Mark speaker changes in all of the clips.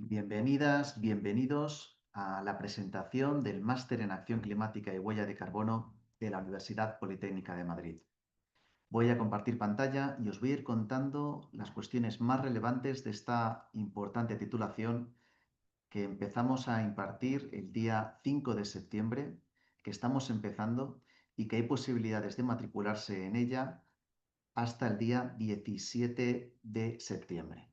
Speaker 1: Bienvenidas, bienvenidos a la presentación del Máster en Acción Climática y Huella de Carbono de la Universidad Politécnica de Madrid. Voy a compartir pantalla y os voy a ir contando las cuestiones más relevantes de esta importante titulación que empezamos a impartir el día 5 de septiembre, que estamos empezando y que hay posibilidades de matricularse en ella hasta el día 17 de septiembre.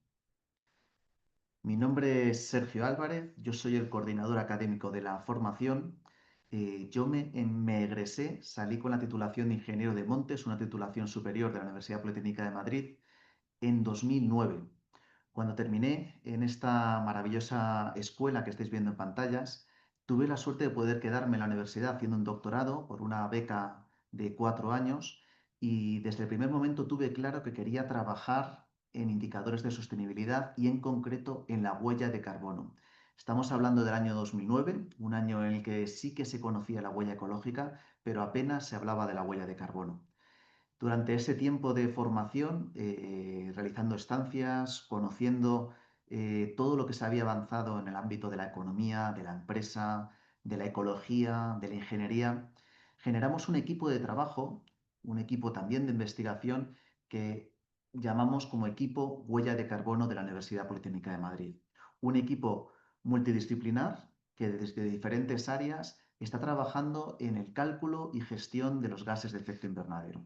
Speaker 1: Mi nombre es Sergio Álvarez, yo soy el coordinador académico de la formación. Yo me egresé, salí con la titulación de Ingeniero de Montes, una titulación superior de la Universidad Politécnica de Madrid, en 2009. Cuando terminé en esta maravillosa escuela que estáis viendo en pantallas, tuve la suerte de poder quedarme en la universidad haciendo un doctorado por una beca de 4 años y desde el primer momento tuve claro que quería trabajar en indicadores de sostenibilidad y en concreto en la huella de carbono. Estamos hablando del año 2009, un año en el que sí que se conocía la huella ecológica, pero apenas se hablaba de la huella de carbono. Durante ese tiempo de formación, realizando estancias, conociendo todo lo que se había avanzado en el ámbito de la economía, de la empresa, de la ecología, de la ingeniería, generamos un equipo de trabajo, un equipo también de investigación que llamamos como equipo Huella de Carbono de la Universidad Politécnica de Madrid. Un equipo multidisciplinar que desde diferentes áreas está trabajando en el cálculo y gestión de los gases de efecto invernadero.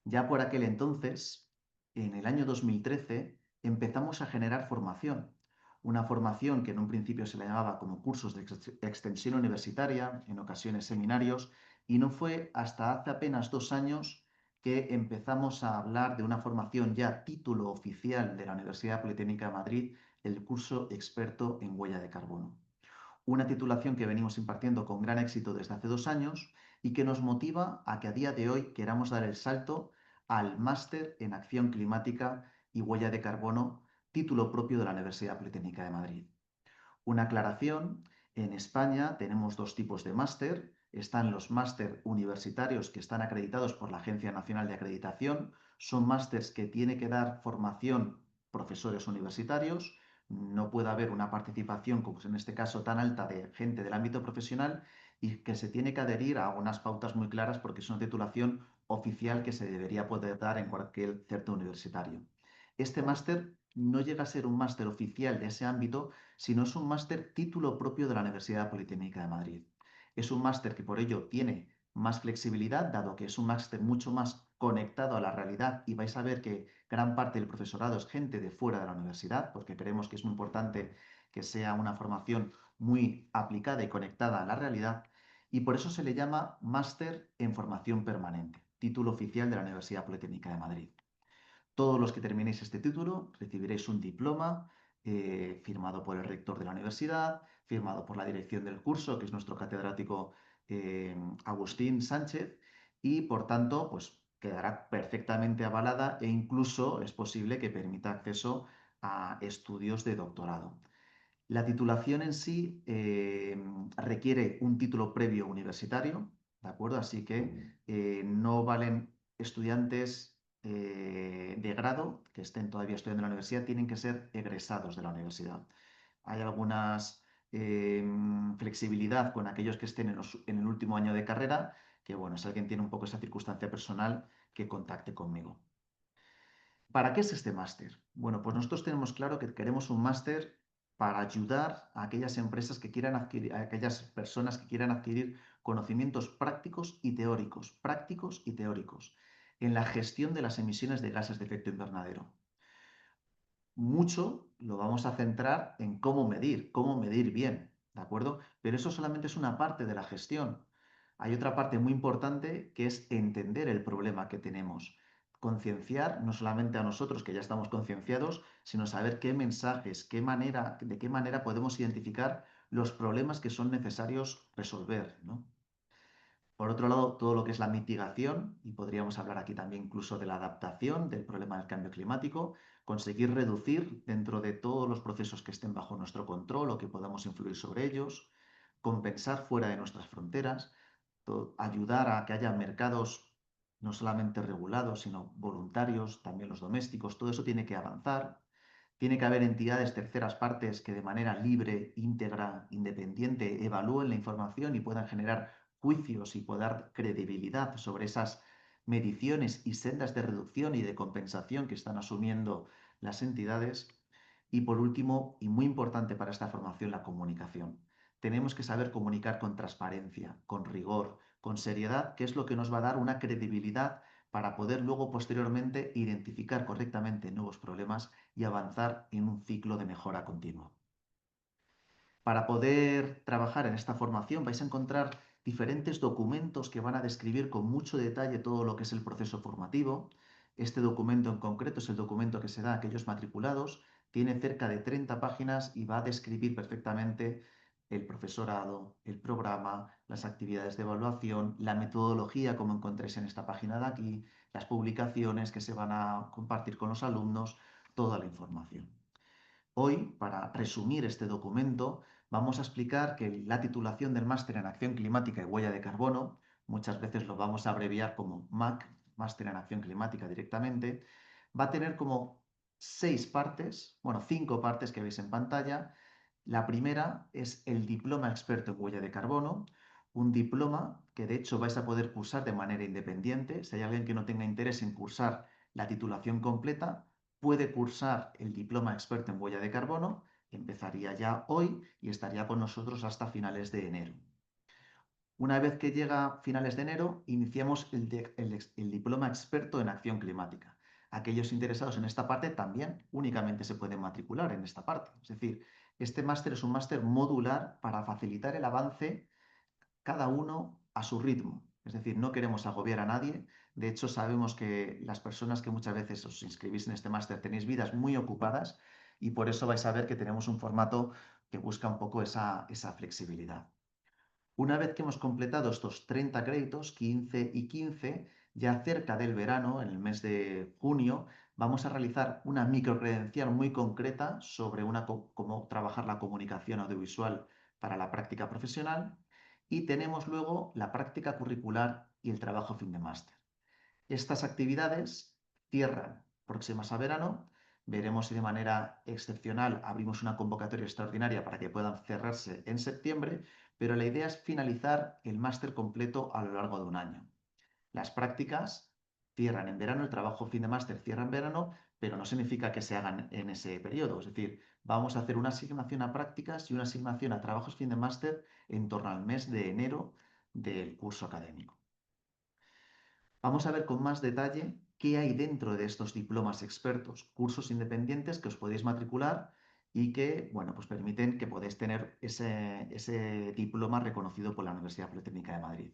Speaker 1: Ya por aquel entonces, en el año 2013, empezamos a generar formación. Una formación que en un principio se le llamaba como cursos de extensión universitaria, en ocasiones seminarios, y no fue hasta hace apenas 2 años que empezamos a hablar de una formación ya título oficial de la Universidad Politécnica de Madrid, el curso experto en huella de carbono. Una titulación que venimos impartiendo con gran éxito desde hace 2 años y que nos motiva a que a día de hoy queramos dar el salto al máster en acción climática y huella de carbono, título propio de la Universidad Politécnica de Madrid. Una aclaración, en España tenemos dos tipos de máster. Están los máster universitarios que están acreditados por la Agencia Nacional de Acreditación. Son másters que tiene que dar formación profesores universitarios. No puede haber una participación, como es en este caso, tan alta de gente del ámbito profesional y que se tiene que adherir a unas pautas muy claras porque es una titulación oficial que se debería poder dar en cualquier centro universitario. Este máster no llega a ser un máster oficial de ese ámbito, sino es un máster título propio de la Universidad Politécnica de Madrid. Es un máster que por ello tiene más flexibilidad, dado que es un máster mucho más conectado a la realidad y vais a ver que gran parte del profesorado es gente de fuera de la universidad, porque creemos que es muy importante que sea una formación muy aplicada y conectada a la realidad, y por eso se le llama máster en formación permanente, título oficial de la Universidad Politécnica de Madrid. Todos los que terminéis este título recibiréis un diploma firmado por el rector de la universidad, firmado por la dirección del curso, que es nuestro catedrático Agustín Sánchez, y por tanto, pues quedará perfectamente avalada e incluso es posible que permita acceso a estudios de doctorado. La titulación en sí requiere un título previo universitario, ¿de acuerdo? Así que no valen estudiantes de grado que estén todavía estudiando en la universidad, tienen que ser egresados de la universidad. Hay algunas flexibilidad con aquellos que estén en el último año de carrera, que bueno, si alguien tiene un poco esa circunstancia personal, que contacte conmigo. ¿Para qué es este máster? Bueno, pues nosotros tenemos claro que queremos un máster para ayudar a aquellas empresas que quieran adquirir, a aquellas personas que quieran adquirir conocimientos prácticos y teóricos, en la gestión de las emisiones de gases de efecto invernadero. Mucho lo vamos a centrar en cómo medir bien, ¿de acuerdo? Pero eso solamente es una parte de la gestión. Hay otra parte muy importante que es entender el problema que tenemos. Concienciar no solamente a nosotros, que ya estamos concienciados, sino saber qué mensajes, de qué manera podemos identificar los problemas que son necesarios resolver, ¿no? Por otro lado, todo lo que es la mitigación, y podríamos hablar aquí también incluso de la adaptación del problema del cambio climático, conseguir reducir dentro de todos los procesos que estén bajo nuestro control o que podamos influir sobre ellos, compensar fuera de nuestras fronteras, ayudar a que haya mercados no solamente regulados, sino voluntarios, también los domésticos, todo eso tiene que avanzar. Tiene que haber entidades terceras partes que de manera libre, íntegra, independiente evalúen la información y puedan generar juicios y poder dar credibilidad sobre esas mediciones y sendas de reducción y de compensación que están asumiendo las entidades. Y por último, y muy importante para esta formación, la comunicación. Tenemos que saber comunicar con transparencia, con rigor, con seriedad, que es lo que nos va a dar una credibilidad para poder luego posteriormente identificar correctamente nuevos problemas y avanzar en un ciclo de mejora continua. Para poder trabajar en esta formación vais a encontrar diferentes documentos que van a describir con mucho detalle todo lo que es el proceso formativo. Este documento en concreto es el documento que se da a aquellos matriculados. Tiene cerca de 30 páginas y va a describir perfectamente el profesorado, el programa, las actividades de evaluación, la metodología, como encontréis en esta página de aquí, las publicaciones que se van a compartir con los alumnos, toda la información. Hoy, para resumir este documento, vamos a explicar que la titulación del Máster en Acción Climática y Huella de Carbono, muchas veces lo vamos a abreviar como MAC, Máster en Acción Climática directamente, va a tener como 5 partes que veis en pantalla. La primera es el Diploma Experto en Huella de Carbono, un diploma que de hecho vais a poder cursar de manera independiente. Si hay alguien que no tenga interés en cursar la titulación completa, puede cursar el diploma experto en huella de carbono, empezaría ya hoy y estaría con nosotros hasta finales de enero. Una vez que llega a finales de enero, iniciamos el diploma experto en acción climática. Aquellos interesados en esta parte también únicamente se pueden matricular en esta parte. Es decir, este máster es un máster modular para facilitar el avance cada uno a su ritmo. Es decir, no queremos agobiar a nadie. De hecho, sabemos que las personas que muchas veces os inscribís en este máster tenéis vidas muy ocupadas y por eso vais a ver que tenemos un formato que busca un poco esa flexibilidad. Una vez que hemos completado estos 30 créditos, 15 y 15, ya cerca del verano, en el mes de junio, vamos a realizar una microcredencial muy concreta sobre cómo trabajar la comunicación audiovisual para la práctica profesional y tenemos luego la práctica curricular y el trabajo fin de máster. Estas actividades cierran próximas a verano. Veremos si de manera excepcional abrimos una convocatoria extraordinaria para que puedan cerrarse en septiembre, pero la idea es finalizar el máster completo a lo largo de un año. Las prácticas cierran en verano, el trabajo fin de máster cierra en verano, pero no significa que se hagan en ese periodo. Es decir, vamos a hacer una asignación a prácticas y una asignación a trabajos fin de máster en torno al mes de enero del curso académico. Vamos a ver con más detalle qué hay dentro de estos diplomas expertos, cursos independientes que os podéis matricular y que, bueno, pues permiten que podáis tener ese diploma reconocido por la Universidad Politécnica de Madrid.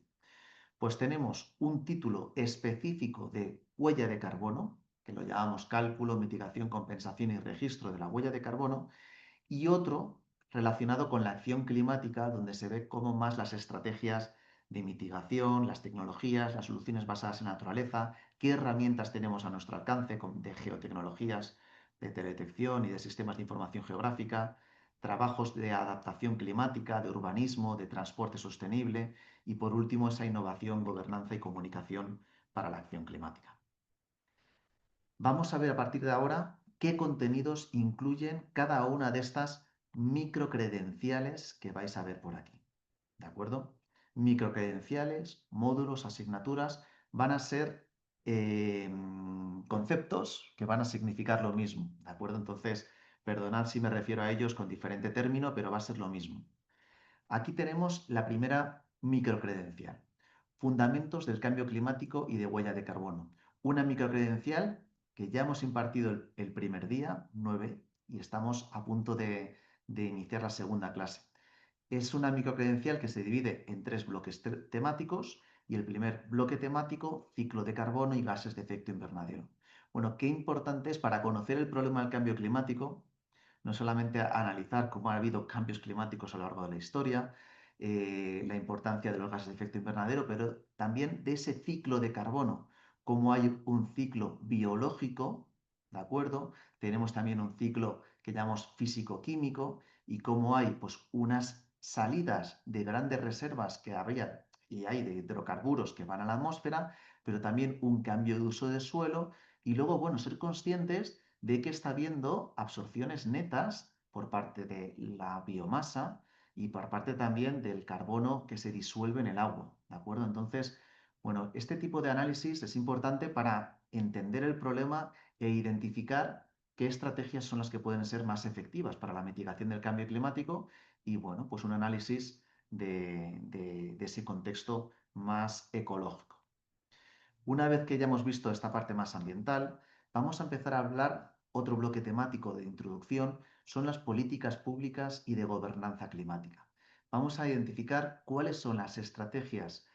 Speaker 1: Pues tenemos un título específico de huella de carbono, que lo llamamos cálculo, mitigación, compensación y registro de la huella de carbono, y otro relacionado con la acción climática, donde se ve cómo más las estrategias de mitigación, las tecnologías, las soluciones basadas en naturaleza, qué herramientas tenemos a nuestro alcance de geotecnologías, de teledetección y de sistemas de información geográfica, trabajos de adaptación climática, de urbanismo, de transporte sostenible y por último esa innovación, gobernanza y comunicación para la acción climática. Vamos a ver a partir de ahora qué contenidos incluyen cada una de estas microcredenciales que vais a ver por aquí. ¿De acuerdo? Microcredenciales, módulos, asignaturas, van a ser conceptos que van a significar lo mismo. ¿De acuerdo? Entonces, perdonad si me refiero a ellos con diferente término, pero va a ser lo mismo. Aquí tenemos la primera microcredencial. Fundamentos del cambio climático y de huella de carbono. Una microcredencial que ya hemos impartido el primer día, 9, y estamos a punto de iniciar la segunda clase. Es una microcredencial que se divide en 3 bloques temáticos y el primer bloque temático, ciclo de carbono y gases de efecto invernadero. Bueno, qué importante es para conocer el problema del cambio climático, no solamente analizar cómo ha habido cambios climáticos a lo largo de la historia, la importancia de los gases de efecto invernadero, pero también de ese ciclo de carbono, cómo hay un ciclo biológico, ¿de acuerdo? Tenemos también un ciclo que llamamos físico-químico y cómo hay pues, unas salidas de grandes reservas que había y hay de hidrocarburos que van a la atmósfera, pero también un cambio de uso de suelo y luego, bueno, ser conscientes de que está habiendo absorciones netas por parte de la biomasa y por parte también del carbono que se disuelve en el agua, ¿de acuerdo? Entonces, bueno, este tipo de análisis es importante para entender el problema e identificar qué estrategias son las que pueden ser más efectivas para la mitigación del cambio climático y, bueno, pues un análisis de ese contexto más ecológico. Una vez que ya hemos visto esta parte más ambiental, vamos a empezar a hablar otro bloque temático de introducción, son las políticas públicas y de gobernanza climática. Vamos a identificar cuáles son las estrategias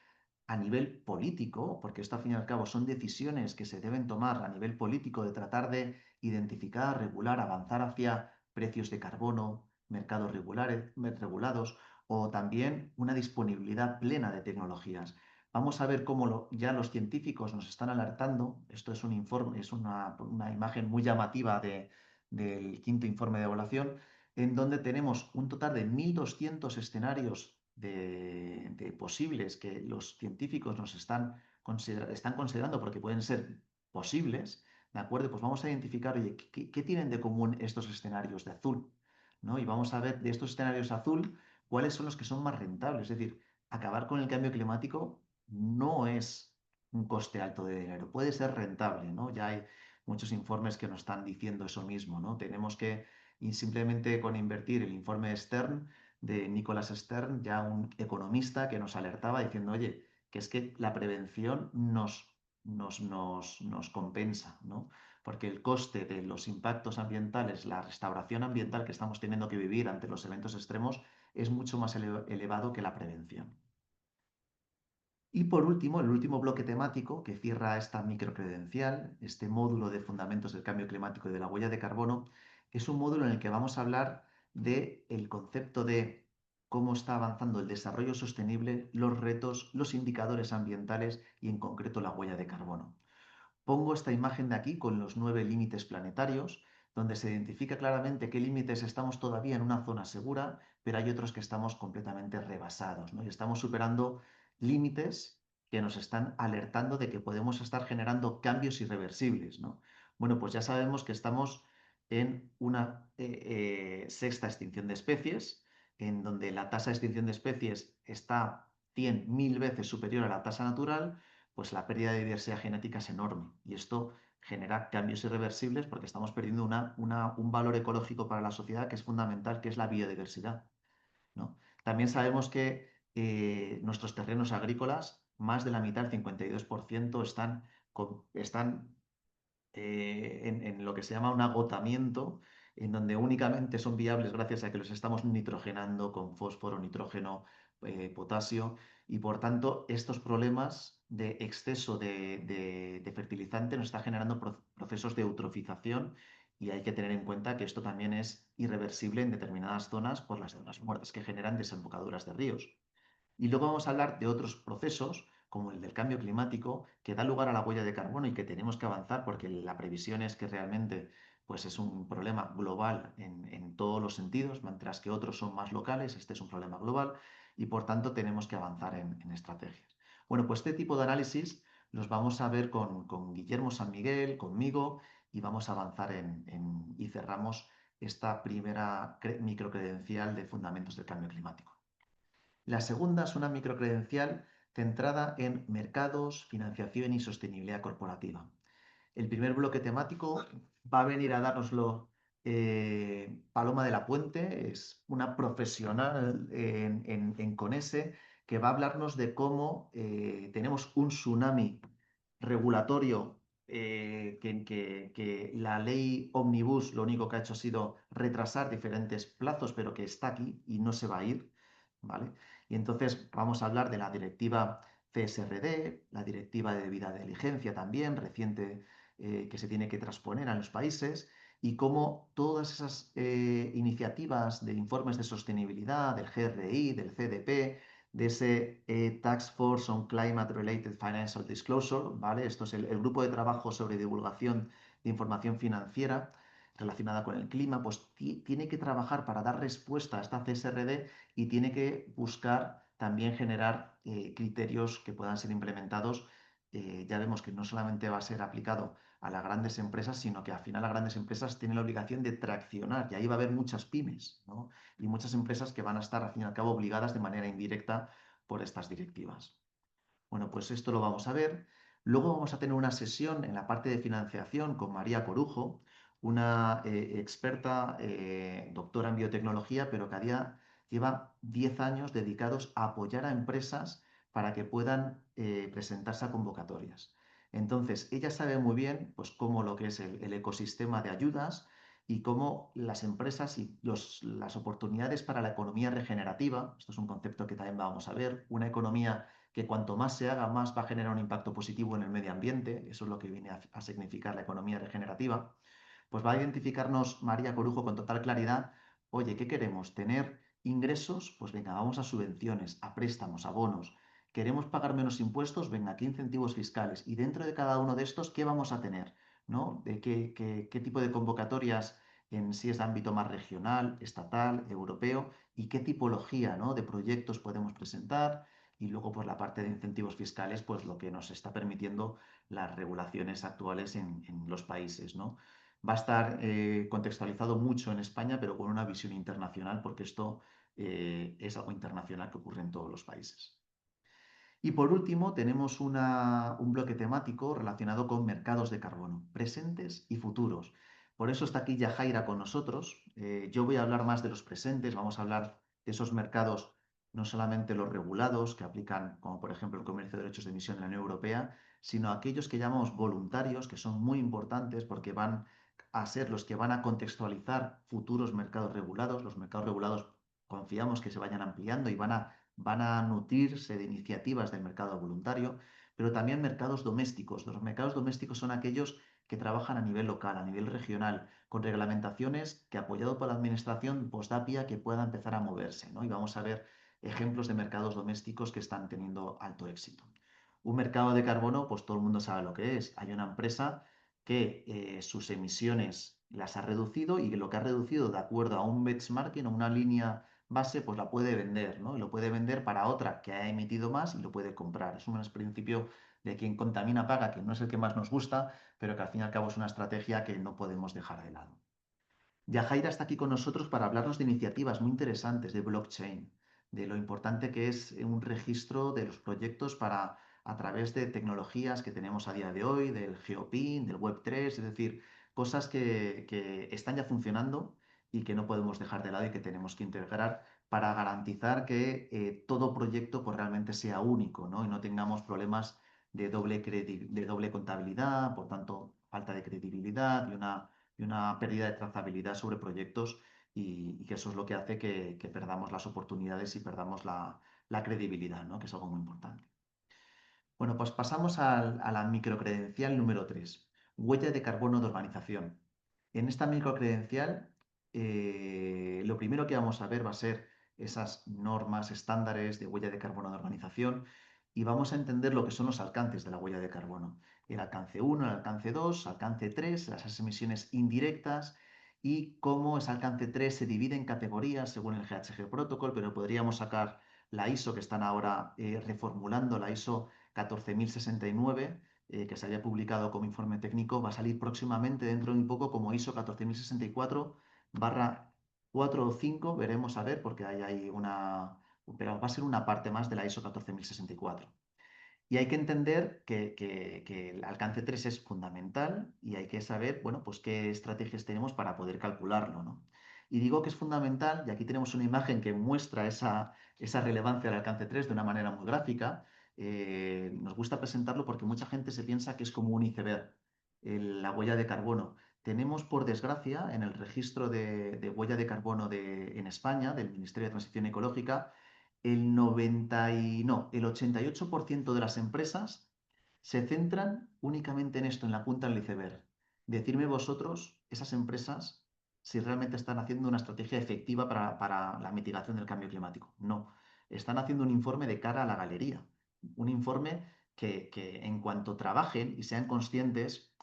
Speaker 1: a nivel político, porque esto al fin y al cabo son decisiones que se deben tomar a nivel político de tratar de identificar, regular, avanzar hacia precios de carbono, mercados regulados o también una disponibilidad plena de tecnologías. Vamos a ver cómo ya los científicos nos están alertando. Esto es un informe, es una imagen muy llamativa del quinto informe de evaluación, en donde tenemos un total de 1.200 escenarios de posibles que los científicos nos están considerando porque pueden ser posibles, ¿de acuerdo? Pues vamos a identificar, oye, ¿qué tienen de común estos escenarios de azul? ¿No? Y vamos a ver de estos escenarios azul cuáles son los que son más rentables. Es decir, acabar con el cambio climático no es un coste alto de dinero, puede ser rentable, ¿no? Ya hay muchos informes que nos están diciendo eso mismo, ¿no? Tenemos que, y simplemente con invertir el informe Stern, de Nicholas Stern, ya un economista que nos alertaba diciendo, oye, que es que la prevención nos compensa, ¿no? Porque el coste de los impactos ambientales, la restauración ambiental que estamos teniendo que vivir ante los eventos extremos, es mucho más elevado que la prevención. Y por último, el último bloque temático que cierra esta microcredencial, este módulo de fundamentos del cambio climático y de la huella de carbono, es un módulo en el que vamos a hablar del concepto de cómo está avanzando el desarrollo sostenible, los retos, los indicadores ambientales y en concreto la huella de carbono. Pongo esta imagen de aquí con los 9 límites planetarios, donde se identifica claramente qué límites estamos todavía en una zona segura, pero hay otros que estamos completamente rebasados, ¿no? Y estamos superando límites que nos están alertando de que podemos estar generando cambios irreversibles, ¿no? Bueno, pues ya sabemos que estamos en una sexta extinción de especies, en donde la tasa de extinción de especies está 100.000 veces superior a la tasa natural, pues la pérdida de diversidad genética es enorme y esto genera cambios irreversibles porque estamos perdiendo un valor ecológico para la sociedad que es fundamental, que es la biodiversidad, ¿no? También sabemos que nuestros terrenos agrícolas, más de la mitad, el 52%, están en lo que se llama un agotamiento, en donde únicamente son viables gracias a que los estamos nitrogenando con fósforo, nitrógeno, potasio, y por tanto estos problemas de exceso de fertilizante nos está generando procesos de eutrofización y hay que tener en cuenta que esto también es irreversible en determinadas zonas por las zonas muertas que generan desembocaduras de ríos. Y luego vamos a hablar de otros procesos, como el del cambio climático, que da lugar a la huella de carbono y que tenemos que avanzar porque la previsión es que realmente pues, es un problema global en todos los sentidos, mientras que otros son más locales, este es un problema global y por tanto tenemos que avanzar en estrategias. Bueno, pues este tipo de análisis los vamos a ver con Guillermo San Miguel, conmigo, y vamos a avanzar y cerramos esta primera microcredencial de fundamentos del cambio climático. La segunda es una microcredencial centrada en mercados, financiación y sostenibilidad corporativa. El primer bloque temático va a venir a dárnoslo Paloma de la Puente, es una profesional en Conese que va a hablarnos de cómo tenemos un tsunami regulatorio que la ley Omnibus lo único que ha hecho ha sido retrasar diferentes plazos, pero que está aquí y no se va a ir, ¿vale? Y entonces vamos a hablar de la directiva CSRD, la directiva de debida diligencia también, reciente, que se tiene que transponer a los países, y cómo todas esas iniciativas de informes de sostenibilidad, del GRI, del CDP, de ese Task Force on Climate Related Financial Disclosure, ¿vale? Esto es el grupo de trabajo sobre divulgación de información financiera relacionada con el clima, pues tiene que trabajar para dar respuesta a esta CSRD y tiene que buscar también generar criterios que puedan ser implementados. Ya vemos que no solamente va a ser aplicado a las grandes empresas, sino que al final las grandes empresas tienen la obligación de traccionar y ahí va a haber muchas pymes, ¿no? Y muchas empresas que van a estar, al fin y al cabo, obligadas de manera indirecta por estas directivas. Bueno, pues esto lo vamos a ver. Luego vamos a tener una sesión en la parte de financiación con María Corujo, una experta doctora en biotecnología, pero que lleva 10 años dedicados a apoyar a empresas para que puedan presentarse a convocatorias. Entonces, ella sabe muy bien pues, cómo lo que es el ecosistema de ayudas y cómo las empresas y las oportunidades para la economía regenerativa, esto es un concepto que también vamos a ver, una economía que cuanto más se haga, más va a generar un impacto positivo en el medio ambiente, eso es lo que viene a significar la economía regenerativa, pues va a identificarnos María Corujo con total claridad, oye, ¿qué queremos? ¿Tener ingresos? Pues venga, vamos a subvenciones, a préstamos, a bonos. ¿Queremos pagar menos impuestos? Venga, aquí incentivos fiscales. Y dentro de cada uno de estos, ¿qué vamos a tener? ¿No? ¿De qué tipo de convocatorias en si es de ámbito más regional, estatal, europeo? ¿Y qué tipología, ¿no?, de proyectos podemos presentar? Y luego, pues la parte de incentivos fiscales, pues lo que nos está permitiendo las regulaciones actuales en los países, ¿no? Va a estar contextualizado mucho en España, pero con una visión internacional, porque esto es algo internacional que ocurre en todos los países. Y por último, tenemos un bloque temático relacionado con mercados de carbono, presentes y futuros. Por eso está aquí Yajaira con nosotros. Yo voy a hablar más de los presentes, vamos a hablar de esos mercados, no solamente los regulados, que aplican, como por ejemplo el comercio de derechos de emisión en la Unión Europea, sino aquellos que llamamos voluntarios, que son muy importantes porque van a ser los que van a contextualizar futuros mercados regulados. Los mercados regulados confiamos que se vayan ampliando y van a nutrirse de iniciativas del mercado voluntario, pero también mercados domésticos. Los mercados domésticos son aquellos que trabajan a nivel local, a nivel regional, con reglamentaciones que, apoyado por la administración, pues da pie a que pueda empezar a moverse, ¿no? Y vamos a ver ejemplos de mercados domésticos que están teniendo alto éxito. Un mercado de carbono, pues todo el mundo sabe lo que es. Hay una empresa que sus emisiones las ha reducido y que lo que ha reducido de acuerdo a un benchmarking o una línea base, pues la puede vender, ¿no? Y lo puede vender para otra que ha emitido más y lo puede comprar. Es un principio de quien contamina paga, que no es el que más nos gusta, pero que al fin y al cabo es una estrategia que no podemos dejar de lado. Yajaira está aquí con nosotros para hablarnos de iniciativas muy interesantes de blockchain, de lo importante que es un registro de los proyectos para, a través de tecnologías que tenemos a día de hoy, del GeoPin, del Web3, es decir, cosas que están ya funcionando y que no podemos dejar de lado y que tenemos que integrar para garantizar que todo proyecto pues, realmente sea único, ¿no? Y no tengamos problemas de doble contabilidad, por tanto, falta de credibilidad y una pérdida de trazabilidad sobre proyectos y que eso es lo que hace que perdamos las oportunidades y perdamos la credibilidad, ¿no? Que es algo muy importante. Bueno, pues pasamos a la microcredencial número 3, huella de carbono de organización. En esta microcredencial, lo primero que vamos a ver va a ser esas normas, estándares de huella de carbono de organización y vamos a entender lo que son los alcances de la huella de carbono. El alcance 1, el alcance 2, alcance 3, las emisiones indirectas y cómo ese alcance 3 se divide en categorías según el GHG Protocol, pero podríamos sacar la ISO que están ahora reformulando, la ISO 14069, que se había publicado como informe técnico, va a salir próximamente dentro de un poco como ISO 14064 barra 4 o 5, veremos a ver, porque hay pero va a ser una parte más de la ISO 14064. Y hay que entender que el alcance 3 es fundamental y hay que saber, bueno, pues qué estrategias tenemos para poder calcularlo, ¿no? Y digo que es fundamental, y aquí tenemos una imagen que muestra esa relevancia del alcance 3 de una manera muy gráfica. Nos gusta presentarlo porque mucha gente se piensa que es como un iceberg, la huella de carbono. Tenemos, por desgracia, en el registro de huella de carbono en España, del Ministerio de Transición Ecológica, el 88% de las empresas se centran únicamente en esto, en la punta del iceberg. Decidme vosotros, esas empresas, si realmente están haciendo una estrategia efectiva para la mitigación del cambio climático. No, están haciendo un informe de cara a la galería, un informe que en cuanto trabajen y sean conscientes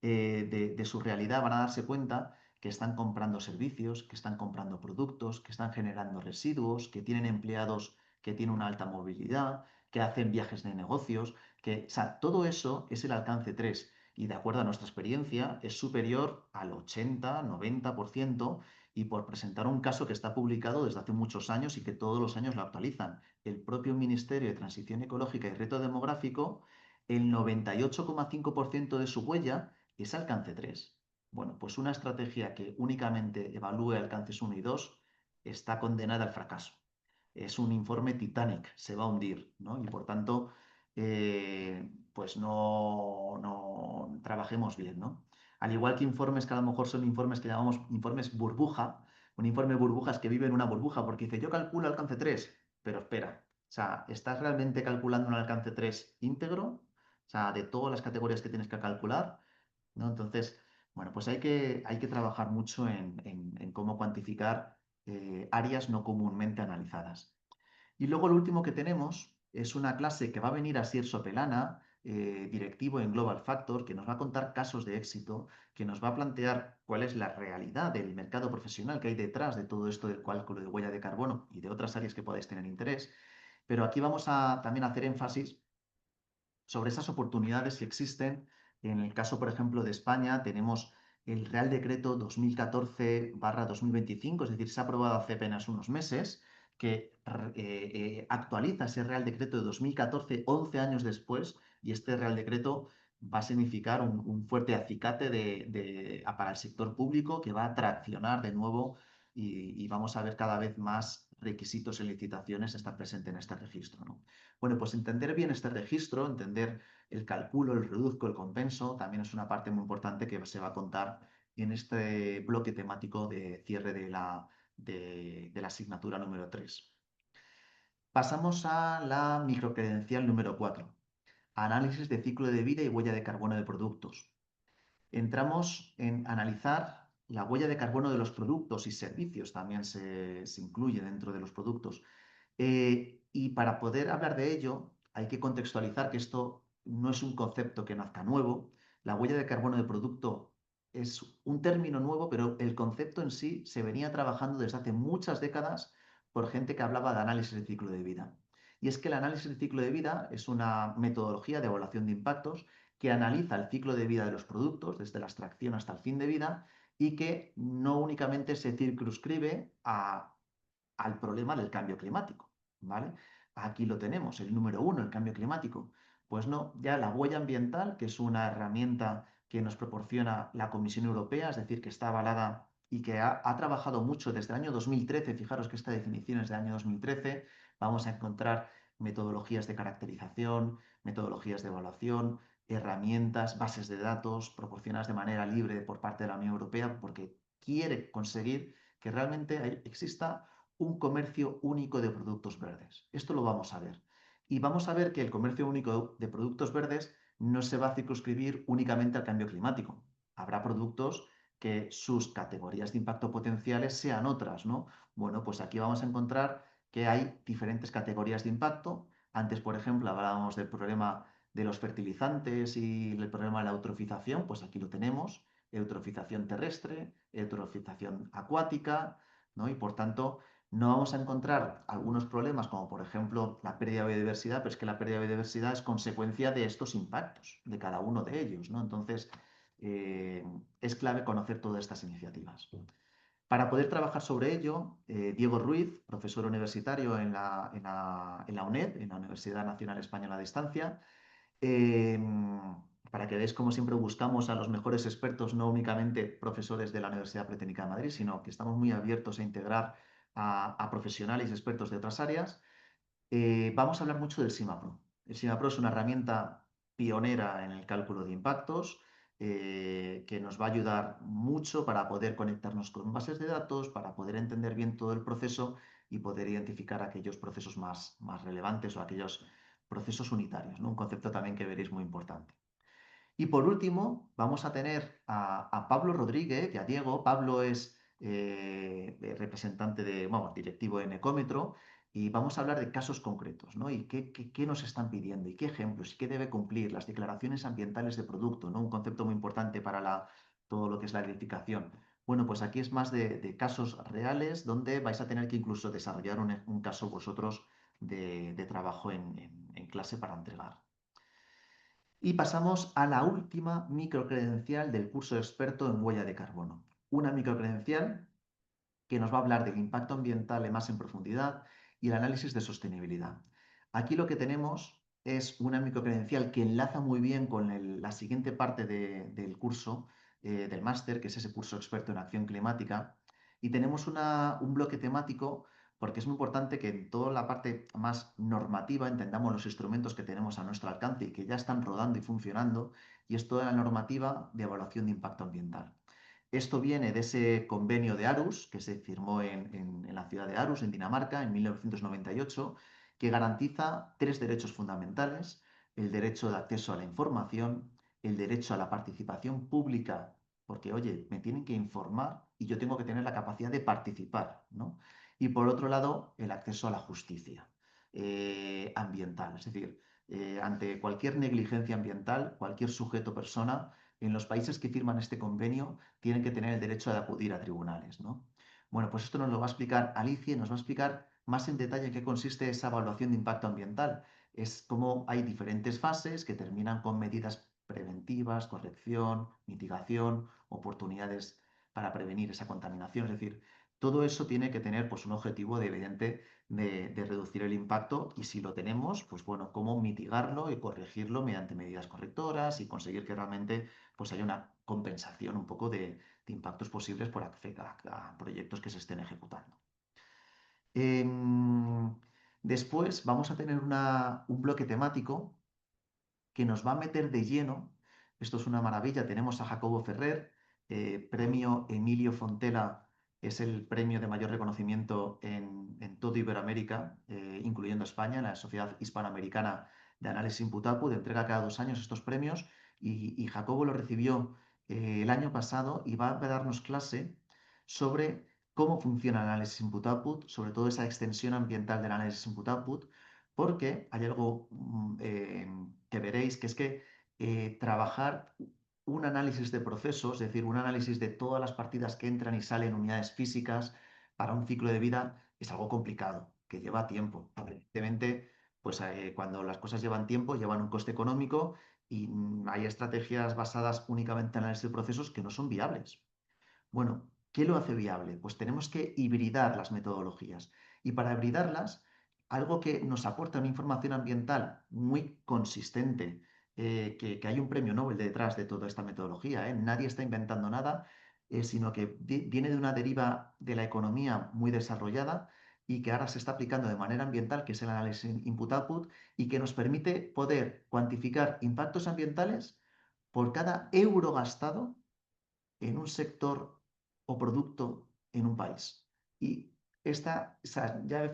Speaker 1: de su realidad, van a darse cuenta que están comprando servicios, que están comprando productos, que están generando residuos, que tienen empleados que tienen una alta movilidad, que hacen viajes de negocios, o sea, todo eso es el alcance 3. y de acuerdo a nuestra experiencia es superior al 80-90% y por presentar un caso que está publicado desde hace muchos años y que todos los años lo actualizan. El propio Ministerio de Transición Ecológica y Reto Demográfico, el 98,5% de su huella es alcance 3. Bueno, pues una estrategia que únicamente evalúe alcances 1 y 2 está condenada al fracaso. Es un informe Titanic, se va a hundir, ¿no? Y por tanto, pues no trabajemos bien, ¿no? Al igual que informes que a lo mejor son informes que llamamos informes burbuja, un informe burbuja es que vive en una burbuja porque dice, yo calculo alcance 3, pero espera, o sea, ¿estás realmente calculando un alcance 3 íntegro? O sea, de todas las categorías que tienes que calcular, ¿no? Entonces, bueno, pues hay que trabajar mucho en cómo cuantificar áreas no comúnmente analizadas. Y luego lo último que tenemos es una clase que va a venir a Sier Sopelana, directivo en Global Factor, que nos va a contar casos de éxito, que nos va a plantear cuál es la realidad del mercado profesional que hay detrás de todo esto del cálculo de huella de carbono y de otras áreas que podáis tener interés. Pero aquí vamos a también hacer énfasis sobre esas oportunidades que existen. En el caso, por ejemplo, de España, tenemos el Real Decreto 2014/2025, es decir, se ha aprobado hace apenas unos meses, que actualiza ese Real Decreto de 2014, 11 años después, y este Real Decreto va a significar un fuerte acicate para el sector público que va a traccionar de nuevo y vamos a ver cada vez más requisitos en licitaciones estar presente en este registro, ¿no? Bueno, pues entender bien este registro, entender el cálculo, el reduzco, el compenso, también es una parte muy importante que se va a contar en este bloque temático de cierre de la asignatura número 3. Pasamos a la microcredencial número 4, análisis de ciclo de vida y huella de carbono de productos. Entramos en analizar la huella de carbono de los productos y servicios, también se incluye dentro de los productos. Y para poder hablar de ello, hay que contextualizar que esto no es un concepto que nazca nuevo. La huella de carbono de producto es un término nuevo, pero el concepto en sí se venía trabajando desde hace muchas décadas por gente que hablaba de análisis de ciclo de vida. Y es que el análisis de ciclo de vida es una metodología de evaluación de impactos que analiza el ciclo de vida de los productos, desde la extracción hasta el fin de vida, y que no únicamente se circunscribe al problema del cambio climático, ¿vale? Aquí lo tenemos, el número 1, el cambio climático. Pues no, ya la huella ambiental, que es una herramienta que nos proporciona la Comisión Europea, es decir, que está avalada y que ha trabajado mucho desde el año 2013, fijaros que esta definición es del año 2013, vamos a encontrar metodologías de caracterización, metodologías de evaluación, herramientas, bases de datos proporcionadas de manera libre por parte de la Unión Europea, porque quiere conseguir que realmente exista un comercio único de productos verdes. Esto lo vamos a ver. Y vamos a ver que el comercio único de productos verdes no se va a circunscribir únicamente al cambio climático. Habrá productos que sus categorías de impacto potenciales sean otras, ¿no? Bueno, pues aquí vamos a encontrar que hay diferentes categorías de impacto. Antes, por ejemplo, hablábamos del problema de los fertilizantes y el problema de la eutrofización, pues aquí lo tenemos, eutrofización terrestre, eutrofización acuática, ¿no? Y por tanto, no vamos a encontrar algunos problemas, como por ejemplo la pérdida de biodiversidad, pero es que la pérdida de biodiversidad es consecuencia de estos impactos, de cada uno de ellos, ¿no? Entonces, es clave conocer todas estas iniciativas. Para poder trabajar sobre ello, Diego Ruiz, profesor universitario en la UNED, en la Universidad Nacional Española de Distancia, eh, para que veáis cómo siempre buscamos a los mejores expertos, no únicamente profesores de la Universidad Politécnica de Madrid, sino que estamos muy abiertos a integrar a profesionales y expertos de otras áreas. Vamos a hablar mucho del SIMAPRO. El SIMAPRO es una herramienta pionera en el cálculo de impactos que nos va a ayudar mucho para poder conectarnos con bases de datos, para poder entender bien todo el proceso y poder identificar aquellos procesos más relevantes o aquellos procesos unitarios, ¿no? Un concepto también que veréis muy importante. Y por último, vamos a tener a Pablo Rodríguez y a Diego. Pablo es representante directivo en Ecómetro, y vamos a hablar de casos concretos, ¿no? Y qué nos están pidiendo y qué ejemplos y qué debe cumplir las declaraciones ambientales de producto, ¿no? Un concepto muy importante para todo lo que es la edificación. Bueno, pues aquí es más de casos reales donde vais a tener que incluso desarrollar un caso vosotros de trabajo en clase para entregar. Y pasamos a la última microcredencial del curso de experto en huella de carbono. Una microcredencial que nos va a hablar del impacto ambiental más en profundidad y el análisis de sostenibilidad. Aquí lo que tenemos es una microcredencial que enlaza muy bien con la siguiente parte del curso, del máster, que es ese curso experto en acción climática. Y tenemos un bloque temático porque es muy importante que en toda la parte más normativa entendamos los instrumentos que tenemos a nuestro alcance y que ya están rodando y funcionando, y es toda la normativa de evaluación de impacto ambiental. Esto viene de ese convenio de Aarhus, que se firmó en la ciudad de Aarhus, en Dinamarca, en 1998, que garantiza tres derechos fundamentales: el derecho de acceso a la información, el derecho a la participación pública, porque, oye, me tienen que informar y yo tengo que tener la capacidad de participar, ¿no? Y por otro lado, el acceso a la justicia ambiental, es decir, ante cualquier negligencia ambiental, cualquier sujeto o persona, en los países que firman este convenio, tienen que tener el derecho de acudir a tribunales, ¿no? Bueno, pues esto nos lo va a explicar Alicia y nos va a explicar más en detalle en qué consiste esa evaluación de impacto ambiental. Es como hay diferentes fases que terminan con medidas preventivas, corrección, mitigación, oportunidades para prevenir esa contaminación. Es decir, todo eso tiene que tener pues, un objetivo de, evidente de reducir el impacto, y si lo tenemos, pues bueno, cómo mitigarlo y corregirlo mediante medidas correctoras y conseguir que realmente pues haya una compensación un poco de impactos posibles por a proyectos que se estén ejecutando. Em, Después vamos a tener un bloque temático que nos va a meter de lleno. Esto es una maravilla. Tenemos a Jacobo Ferrer, premio Emilio Fontela, es el premio de mayor reconocimiento en toda Iberoamérica, incluyendo España, la Sociedad Hispanoamericana de Análisis Imputapu, de entrega cada 2 años estos premios, y Jacobo lo recibió el año pasado y va a darnos clase sobre cómo funciona el análisis input output, sobre todo esa extensión ambiental del análisis input output, porque hay algo que veréis, que es que trabajar un análisis de procesos, es decir, un análisis de todas las partidas que entran y salen unidades físicas para un ciclo de vida, es algo complicado, que lleva tiempo. Evidentemente, pues cuando las cosas llevan tiempo, llevan un coste económico, y hay estrategias basadas únicamente en análisis de procesos que no son viables. Bueno, ¿qué lo hace viable? Pues tenemos que hibridar las metodologías. Y para hibridarlas, algo que nos aporta una información ambiental muy consistente, que hay un premio Nobel detrás de toda esta metodología, ¿eh? Nadie está inventando nada, sino que viene de una deriva de la economía muy desarrollada y que ahora se está aplicando de manera ambiental, que es el análisis input-output, y que nos permite poder cuantificar impactos ambientales por cada euro gastado en un sector o producto en un país. Y ya